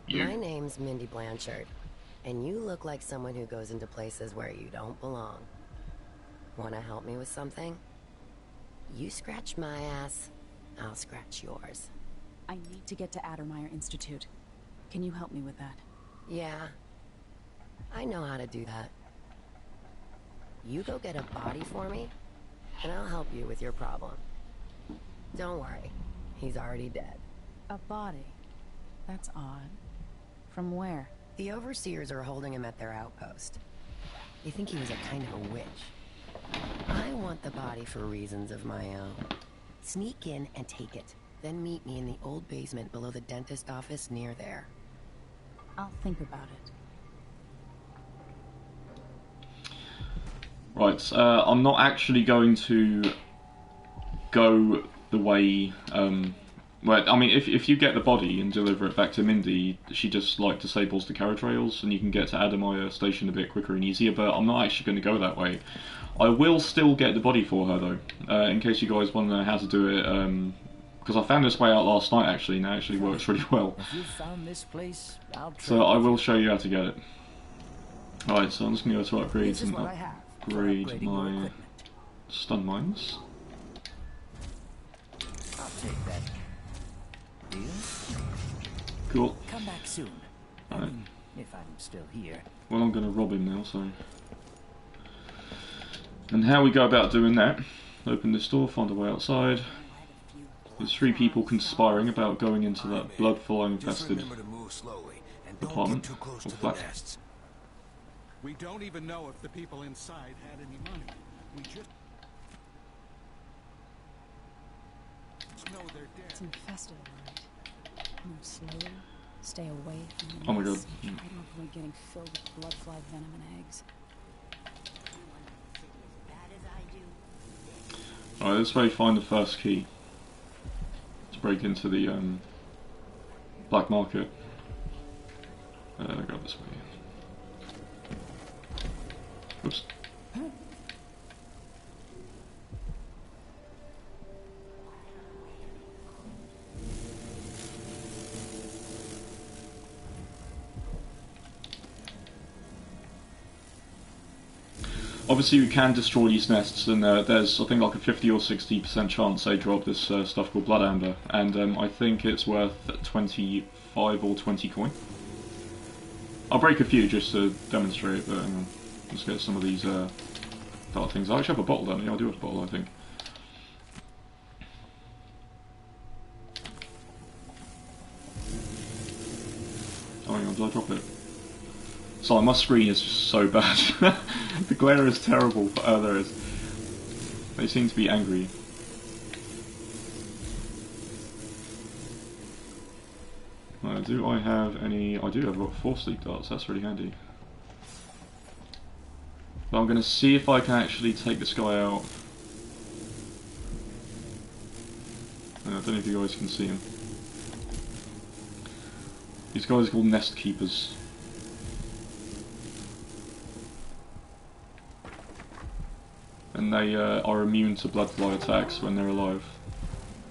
you. My name's Mindy Blanchard, and you look like someone who goes into places where you don't belong. Want to help me with something? You scratch my ass, I'll scratch yours. I need to get to Adamire Institute. Can you help me with that? Yeah. I know how to do that. You go get a body for me, and I'll help you with your problem. Don't worry, he's already dead. A body? That's odd. From where? The overseers are holding him at their outpost. They think he was a kind of a witch. want the body for reasons of my own. Sneak in and take it. Then meet me in the old basement below the dentist office near there. I'll think about it. Right, I'm not actually going to go the way, well, I mean, if you get the body and deliver it back to Mindy, she just, like, disables the carriage rails, and you can get to Adamaya Station a bit quicker and easier, but I'm not actually going to go that way. I will still get the body for her, though, in case you guys want to know how to do it, because I found this way out last night, actually, and it actually works really well. If you found this place, So I will show you how to get it. Alright, so I'm just going to go to upgrades and upgrade my stun mines. I'll take that. Deal? Cool. Come back soon. I mean, if I'm still here. Well, I'm going to rob him now, so... And how we go about doing that, open this door, find a way outside. There's 3 people conspiring about going into that blood-flow infested apartment, or flat. We don't even know if the people inside had any money. We just know they're dead. It's infested, alright. Move slowly. Stay away from the Oh my god. mess. Try to avoid getting filled with blood fly venom and eggs. Alright, this way find the first key to break into the black market. Go this way. Oops. Obviously we can destroy these nests, and there's I think like a 50 or 60% chance they drop this stuff called blood amber, and I think it's worth 25 or 20 coin. I'll break a few just to demonstrate, but let's get some of these dark things. I actually have a bottle, don't I? Yeah, I do have a bottle, I think. Oh hang on, did I drop it? Sorry, my screen is just so bad. The glare is terrible. There it is. They seem to be angry. Do I have any... I do, I've got 4 sleep darts, that's really handy. But I'm going to see if I can actually take this guy out. I don't know if you guys can see him. These guys are called nest keepers. And they are immune to bloodfly attacks when they're alive.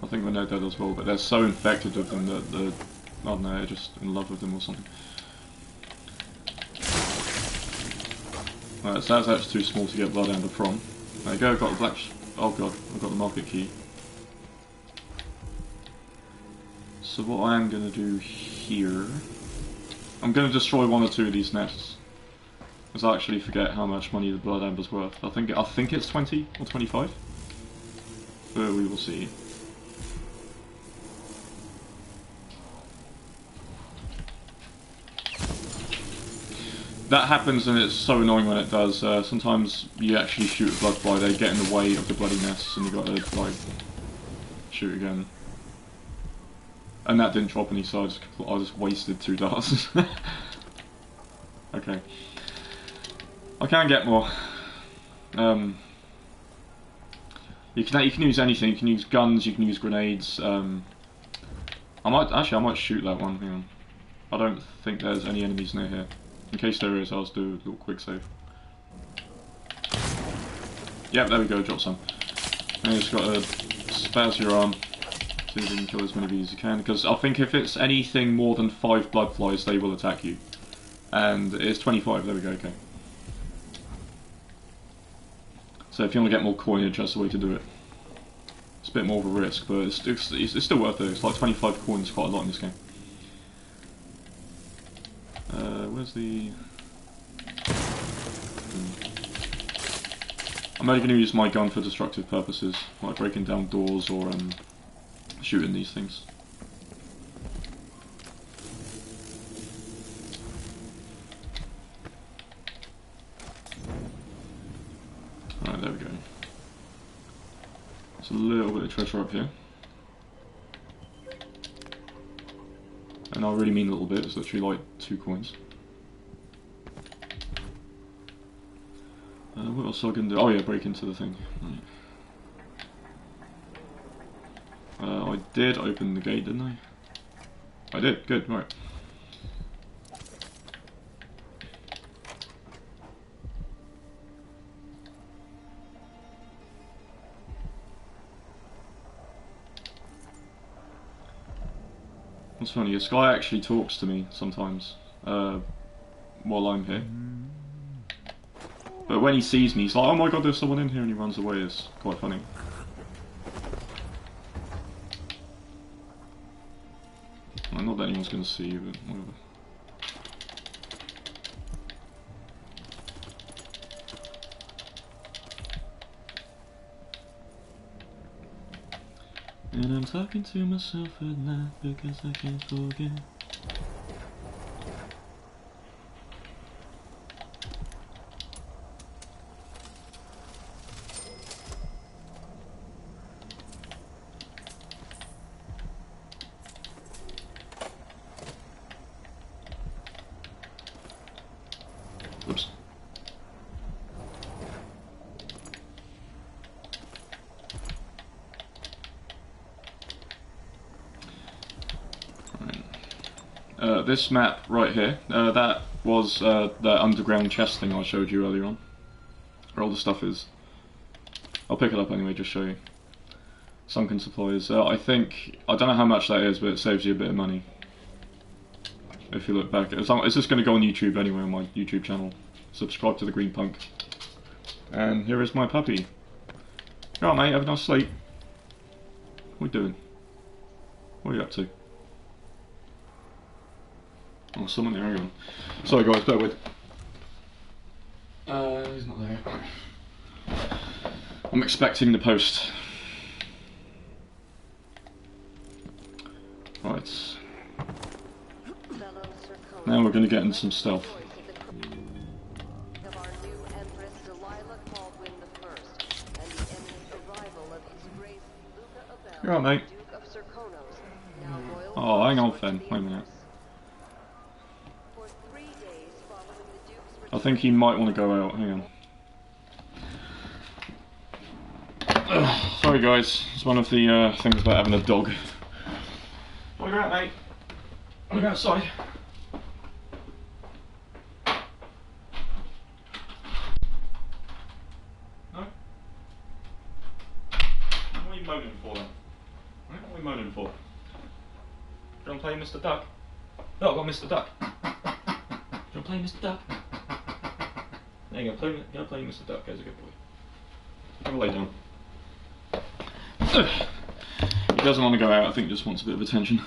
I think when they're dead as well, but they're so infected with them that they're, I don't know, just in love with them or something. Right, so that's actually too small to get blood amber from. There you go, I've got the black... oh god, I've got the market key. So what I am going to do here... I'm going to destroy 1 or 2 of these nests. Because I actually forget how much money the blood amber's worth. I think it's 20 or 25. But we will see. That happens and it's so annoying when it does. Sometimes you actually shoot a blood fly, they get in the way of the bloody nests and you got to like shoot again. And that didn't drop any, so I just wasted 2 darts. Okay. I can get more. You can use anything. You can use guns. You can use grenades. I might shoot that one. Hang on. I don't think there's any enemies near here. In case there is, I'll just do a little quick save. Yep, there we go. Drop some. And you just got to spaz your arm. See if you can kill as many of these as you can. Because I think if it's anything more than 5 blood flies, they will attack you. And it's 25. There we go. Okay. So if you want to get more coinage, that's the way to do it. It's a bit more of a risk, but it's still worth it. It's like 25 coins, quite a lot in this game. Where's the... I'm only going to use my gun for destructive purposes, like breaking down doors or shooting these things. Alright, there we go. a little bit of treasure up here. And I really mean a little bit, it's literally like 2 coins. What else I can do? Oh yeah, break into the thing. Right. I did open the gate, didn't I? I did, good, right. It's funny, this guy actually talks to me sometimes while I'm here. But when he sees me, he's like, oh my god, there's someone in here, and he runs away. It's quite funny. Well, not that anyone's going to see you, but whatever. And I'm talking to myself at night because I can't forget. Oops. This map right here, that was the underground chest thing I showed you earlier on. Where all the stuff is. I'll pick it up anyway, just show you. Sunken supplies. I don't know how much that is, but it saves you a bit of money. If you look back. It's just going to go on YouTube anyway, on my YouTube channel. Subscribe to the Green Punk. And here is my puppy. Alright mate, have a nice sleep. What are you doing? What are you up to? Oh, someone there, hang on. Sorry guys, bear with. He's not there. I'm expecting the post. Right. Now we're going to get into some stealth. You're alright, mate. Oh, hang on, Fen. Wait a minute. I think he might want to go out. Hang on. Sorry, guys. It's one of the things about having a dog. Oh, you're out, mate. Want to go outside? No? What are you moaning for then? What are you moaning for? Do you want to play Mr. Duck? Oh, I've got Mr. Duck. Do you want to play Mr. Duck? There you go, play Mr. Duck, as a good boy. Have a lay down. He doesn't want to go out, I think he just wants a bit of attention.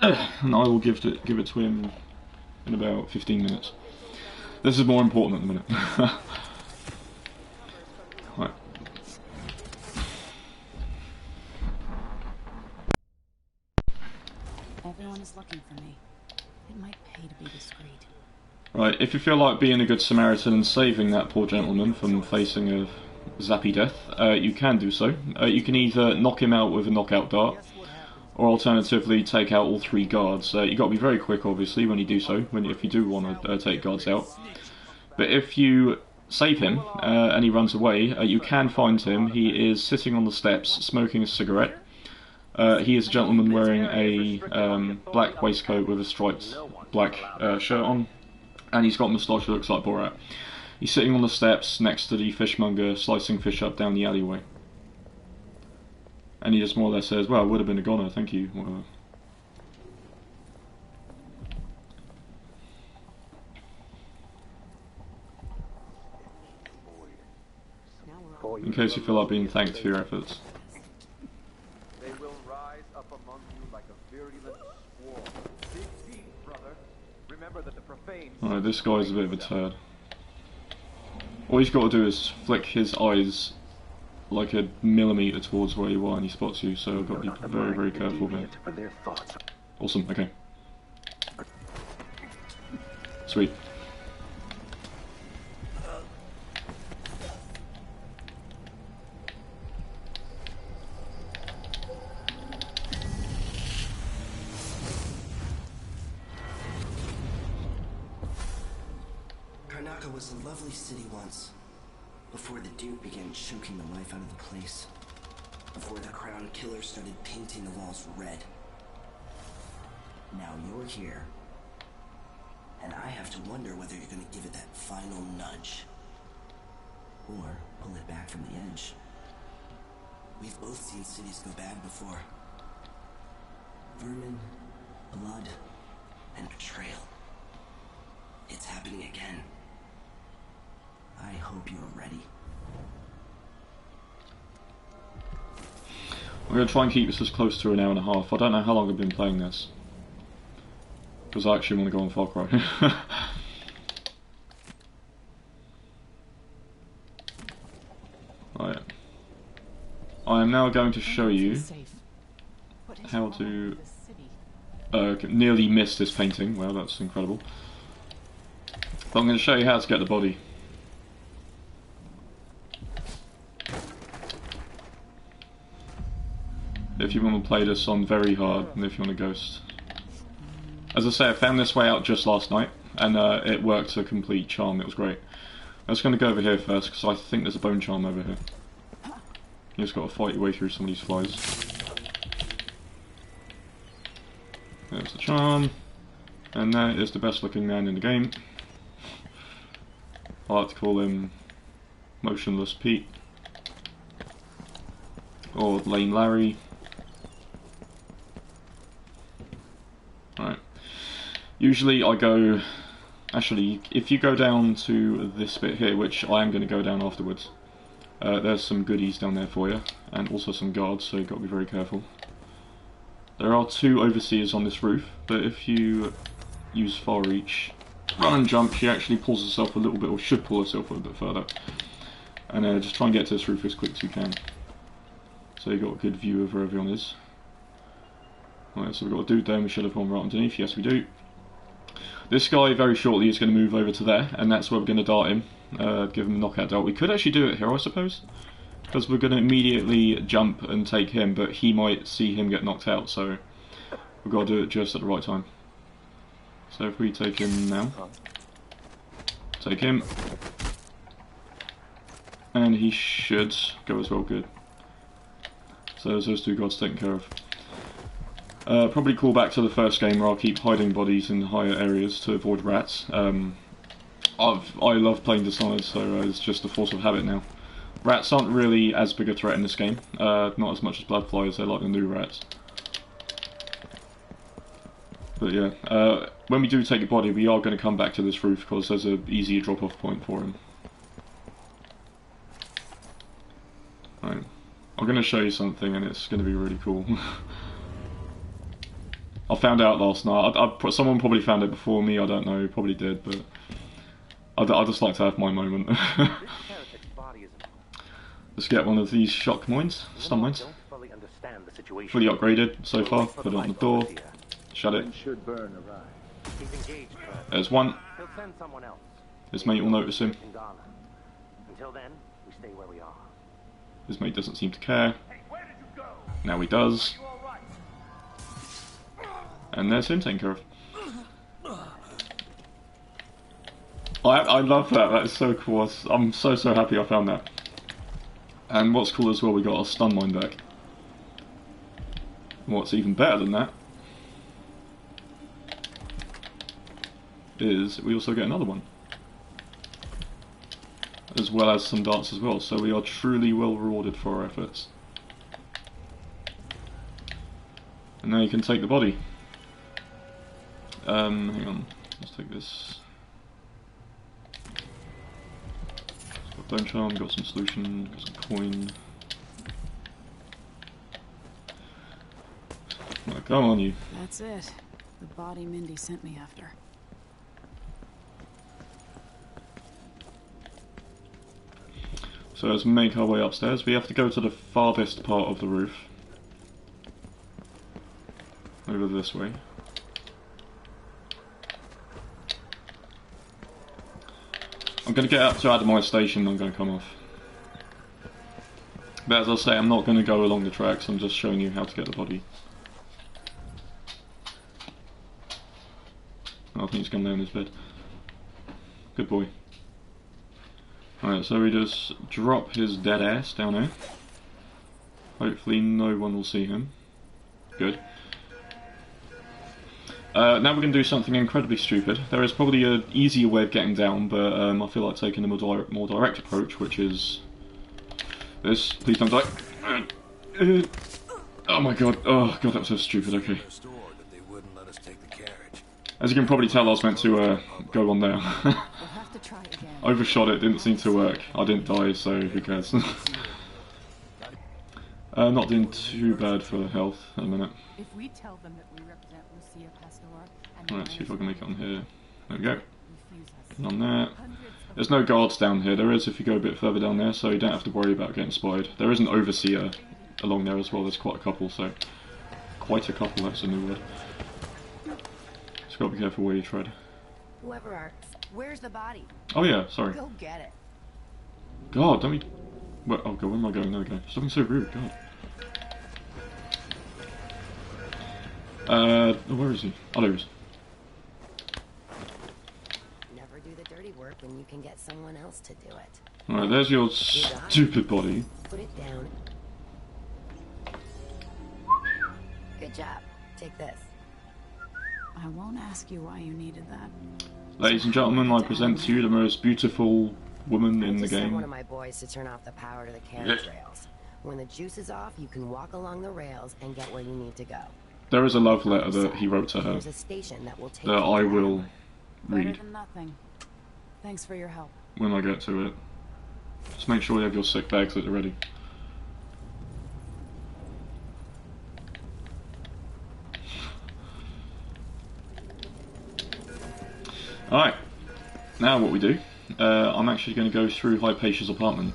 And I will give it to him in about 15 minutes. This is more important at the minute. Right. Everyone is looking for me. It might pay to be discreet. Right, if you feel like being a good Samaritan and saving that poor gentleman from facing a zappy death, you can do so. You can either knock him out with a knockout dart, or alternatively take out all 3 guards. You've got to be very quick, obviously, when you do so, if you do want to take guards out. But if you save him, and he runs away, you can find him. He is sitting on the steps, smoking a cigarette. He is a gentleman wearing a black waistcoat with a striped black shirt on. And he's got a moustache that looks like Borat. He's sitting on the steps next to the fishmonger, slicing fish up down the alleyway. And he just more or less says, well, it would have been a goner, thank you, whatever. In case you feel like being thanked for your efforts. They will rise up among you like a virulent swarm. Dig deep, brother. Remember that the profane... Alright, this guy's a bit of a turd. All he's got to do is flick his eyes like a millimetre towards where you are and he spots you, so I've got to be very, very careful there. Awesome, okay. Sweet. was a lovely city once, before the Duke began choking the life out of the place. Before the Crown Killer started painting the walls red. Now you're here, and I have to wonder whether you're gonna give it that final nudge, or pull it back from the edge. We've both seen cities go bad before. Vermin, blood, and betrayal. It's happening again. I hope you're ready. I'm going to try and keep this as close to an hour and a half. I don't know how long I've been playing this, because I actually want to go on Far Cry. Right. I am now going to show you how to nearly miss this painting. Wow, that's incredible. But I'm going to show you how to get the body. If you want to play this on very hard, and if you want a ghost. As I say, I found this way out just last night, and it worked to a complete charm. It was great. I'm just going to go over here first, because I think there's a bone charm over here. You just got to fight your way through some of these flies. There's the charm, and that is the best looking man in the game. I like to call him Motionless Pete, or Lame Larry. Right. Usually I go... Actually, if you go down to this bit here, which I am going to go down afterwards, there's some goodies down there for you, and also some guards, so you've got to be very careful. There are 2 overseers on this roof, but if you use far reach, run and jump, she actually pulls herself a little bit, or should pull herself a little bit further. And just try and get to this roof as quick as you can. So you've got a good view of where everyone is. Right, so we've got a dude there, we should have gone right underneath, yes we do. This guy very shortly is going to move over to there, and that's where we're going to dart him, give him a knockout dart. We could actually do it here, I suppose, because we're going to immediately jump and take him, but he might see him get knocked out, so we've got to do it just at the right time. So if we take him now, take him, and he should go as well, good. So there's those 2 guards taken care of. Probably call back to the first game where I'll keep hiding bodies in higher areas to avoid rats. I love playing Dishonored, so it's just a force of habit now. Rats aren't really as big a threat in this game, not as much as bloodflies, they're like the new rats. But yeah, when we do take a body, we are going to come back to this roof because there's an easier drop-off point for him. Right. I'm going to show you something, and it's going to be really cool. I found out last night. Someone probably found it before me, I don't know, probably did, but I just like to have my moment. Let's get one of these shock mines, stun mines. Fully upgraded so far, put it on the door, shut it. There's one. His mate will notice him. His mate doesn't seem to care. Now he does. And there's him taken care of. I love that, that is so cool. I'm so happy I found that. And what's cool as well, we got our stun mine back. What's even better than that is we also get another one. As well as some darts as well, so we are truly well rewarded for our efforts. And now you can take the body. Hang on, let's take this. Got bone charm, got some solution, got some coin. Right, come on you. That's it. The body Mindy sent me after. So as we make our way upstairs, we have to go to the farthest part of the roof. Over this way. I'm going to get up to Adamite Station and I'm going to come off. But as I say, I'm not going to go along the tracks, I'm just showing you how to get the body. I think he's going to lay on his bed. Good boy. Alright, so we just drop his dead ass down here. Hopefully no one will see him. Good. Now we're going to do something incredibly stupid. There is probably an easier way of getting down, but I feel like taking a more direct approach, which is this. Please don't die. Oh my god. Oh god, that was so stupid. Okay. As you can probably tell, I was meant to go on there. Overshot it, didn't seem to work. I didn't die, so who cares? Not doing too bad for health at the minute. If we tell them that we represent Lucia Pastor, Alright, see if I can make it on here. There we go. Get on there. There's no guards down here. There is if you go a bit further down there, so you don't have to worry about getting spied. There is an overseer along there as well. There's quite a couple, so quite a couple. That's a new word. Just gotta be careful where you tread. Whoever are. Where's the body? Oh yeah, sorry. Go get it. God, don't we... Where, oh god, where am I going? There we go. Something so rude, god. Where is he? Oh, there he is. Never do the dirty work when you can get someone else to do it. Alright, there's your stupid body. Put it down. Good job. Take this. I won't ask you why you needed that. Ladies and gentlemen, I present to you the most beautiful woman in the I sent game. one of my boys to turn off the power to the carriage rails. When the juice is off, you can walk along the rails and get where you need to go. There is a love letter that he wrote to her There's a station that will take that I will read Better than nothing. Thanks for your help. when I get to it. Just make sure you have your sick bags at the ready. Alright, now what we do, I'm actually going to go through Hypatia's apartment.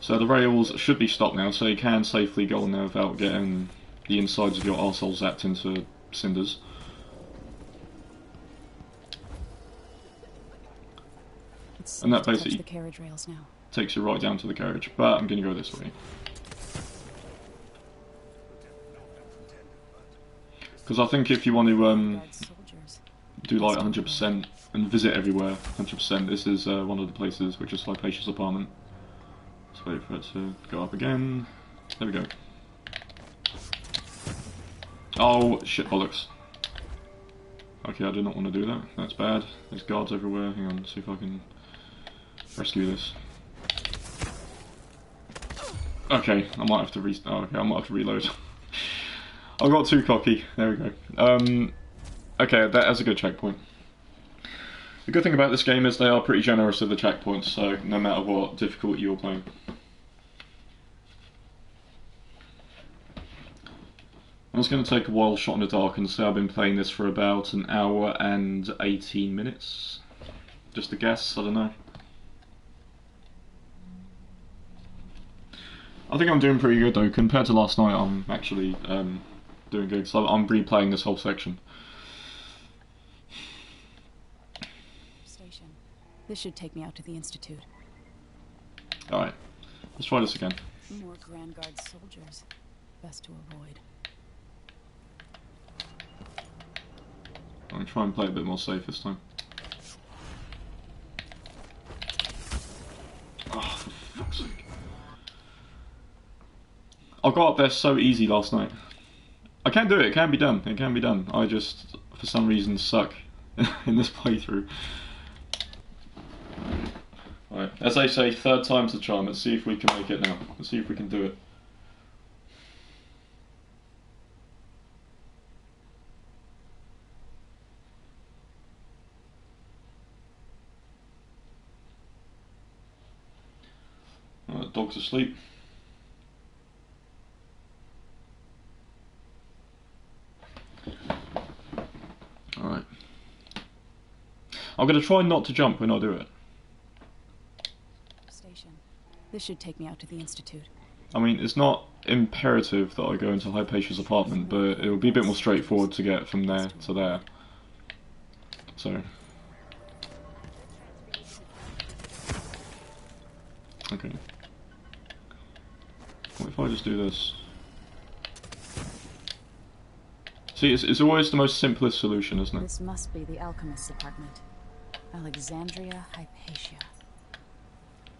So the rails should be stopped now, so you can safely go on there without getting the insides of your arsehole zapped into cinders. And that basically the carriage rails now. Takes you right down to the carriage, but I'm going to go this way. Because I think if you want to do like 100% and visit everywhere 100%, this is one of the places, which is Hypatia's apartment. Let's wait for it to go up again. There we go. Oh, shit bollocks. Okay, I did not want to do that. That's bad. There's guards everywhere. Hang on, see if I can rescue this. Okay, I might have to I might have to reload. I got too cocky. There we go. Okay, that's a good checkpoint. The good thing about this game is they are pretty generous with the checkpoints, so no matter what difficulty you're playing. I'm just going to take a wild shot in the dark and say I've been playing this for about an hour and 18 minutes. Just a guess, I don't know. I think I'm doing pretty good though. Compared to last night, I'm actually doing good, so I'm replaying this whole section. Station. This should take me out to the Institute. Alright, let's try this again. More Grand Guard soldiers. Best to avoid. I'm going to try and play a bit more safe this time. Oh, for fuck's sake. I got up there so easy last night. I can do it, it can be done, it can be done. I just, for some reason, suck in this playthrough. Alright, as they say, third time's the charm. Let's see if we can make it now. Let's see if we can do it. Alright, dog's asleep. Alright. I'm going to try not to jump when I do it. Station. This should take me out to the Institute. I mean, it's not imperative that I go into Hypatia's apartment, but it will be a bit more straightforward to get from there to there. So. Okay. What if I just do this? See, it's always the most simplest solution, isn't it? This must be the alchemist's apartment. Alexandria Hypatia.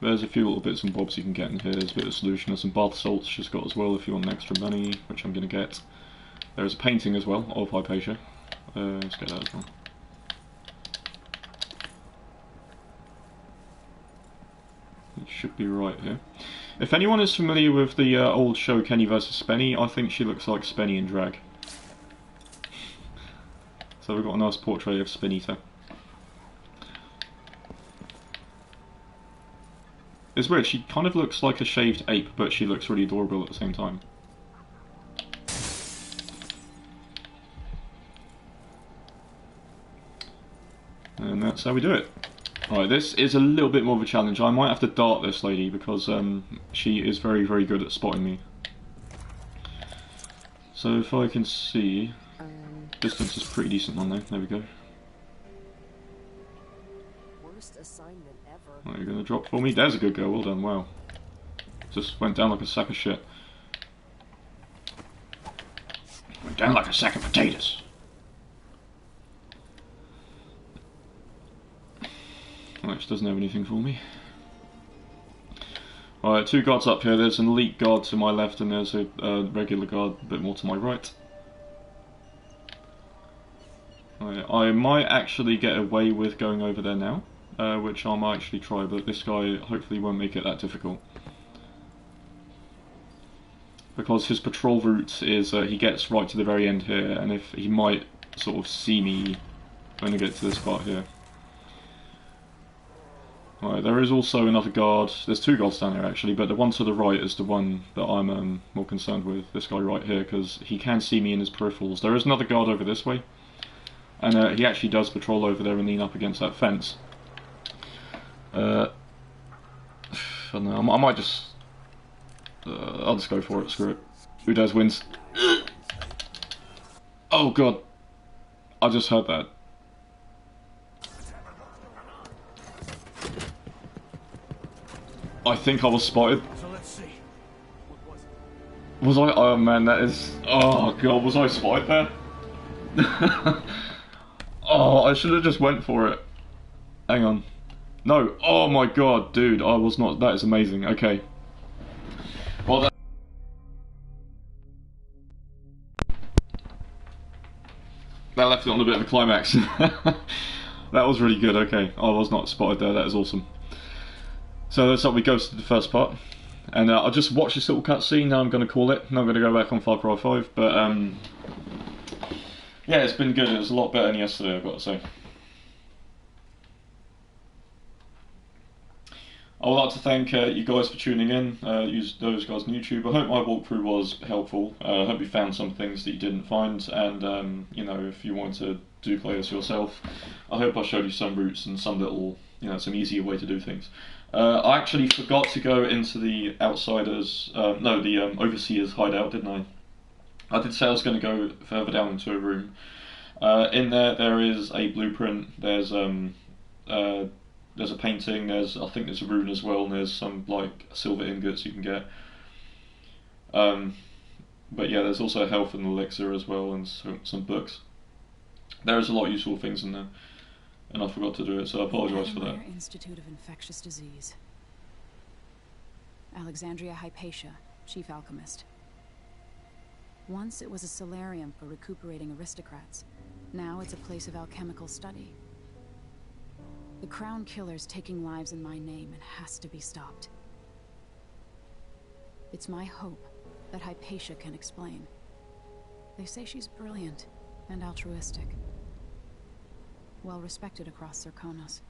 There's a few little bits and bobs you can get in here. There's a bit of solution. There's some bath salts she's got as well if you want extra money, which I'm going to get. There's a painting as well of Hypatia. Let's get that as well. It should be right here. If anyone is familiar with the old show Kenny vs. Spenny, I think she looks like Spenny in drag. So we've got a nice portrait of Spinita. It's weird, she kind of looks like a shaved ape, but she looks really adorable at the same time. And that's how we do it. Alright, this is a little bit more of a challenge. I might have to dart this lady because she is very, very good at spotting me. So if I can see... Distance is pretty decent on there. There we go. Worst assignment ever. What are you going to drop for me? There's a good girl. Well done. Wow. Just went down like a sack of shit. Went down like a sack of potatoes. Which doesn't have anything for me. Alright, 2 guards up here. There's an elite guard to my left and there's a regular guard a bit more to my right. I might actually get away with going over there now, which I might actually try, but this guy hopefully won't make it that difficult. Because his patrol route is he gets right to the very end here, and if he might sort of see me when I get to this part here. Right, there is also another guard. There's 2 guards down there actually, but the one to the right is the one that I'm more concerned with. This guy right here, because he can see me in his peripherals. There is another guard over this way, and he actually does patrol over there and lean up against that fence. I don't know. I might just. I'll just go for it. Screw it. Who dares wins. Oh god! I just heard that. I think I was spotted. So let's see. Was I? Oh man, that is. Oh god, was I spotted there? Oh, I should have just went for it. Hang on. No. Oh my god, dude, I was not. That is amazing. Okay. Well, that left it on a bit of a climax. That was really good. Okay, I was not spotted there. That is awesome. So that's how we go to the first part, and I'll just watch this little cutscene. Now I'm going to call it. Now I'm going to go back on Far Cry 5, but yeah, it's been good. It was a lot better than yesterday, I've got to say. I would like to thank you guys for tuning in, those guys on YouTube. I hope my walkthrough was helpful. I hope you found some things that you didn't find, and you know, if you want to do play this yourself, I hope I showed you some routes and some little, you know, some easier way to do things. I actually forgot to go into the outsiders, the overseers hideout, didn't I? I did say I was going to go further down into a room. In there is a blueprint. There's a painting. I think there's a rune as well, and there's some like silver ingots you can get. But yeah, there's also health and elixir as well, and some books. There is a lot of useful things in there. And I forgot to do it, so I apologise for that. Institute of Infectious Disease. Alexandria Hypatia, chief alchemist. Once it was a solarium for recuperating aristocrats. Now it's a place of alchemical study. The crown killer's taking lives in my name and has to be stopped. It's my hope that Hypatia can explain. They say she's brilliant and altruistic. Well respected across Zirconos.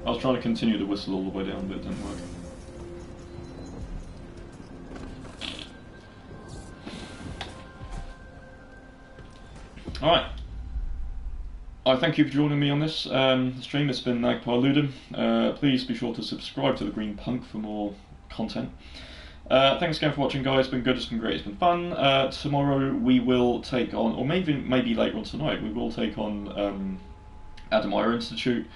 I was trying to continue to whistle all the way down, but it didn't work. Alright. I thank you for joining me on this stream. It's been MagpieLudum. Please be sure to subscribe to the Green Punk for more content. Thanks again for watching, guys. It's been good, it's been great, it's been fun. Tomorrow we will take on, or maybe later on tonight, we will take on Admire Institute.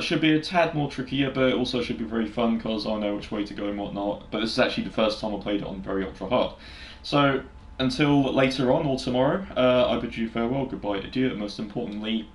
Should be a tad more trickier, but it also should be very fun because I know which way to go and whatnot. But this is actually the first time I played it on very ultra hard. So until later on or tomorrow, I bid you farewell, goodbye, adieu, and most importantly,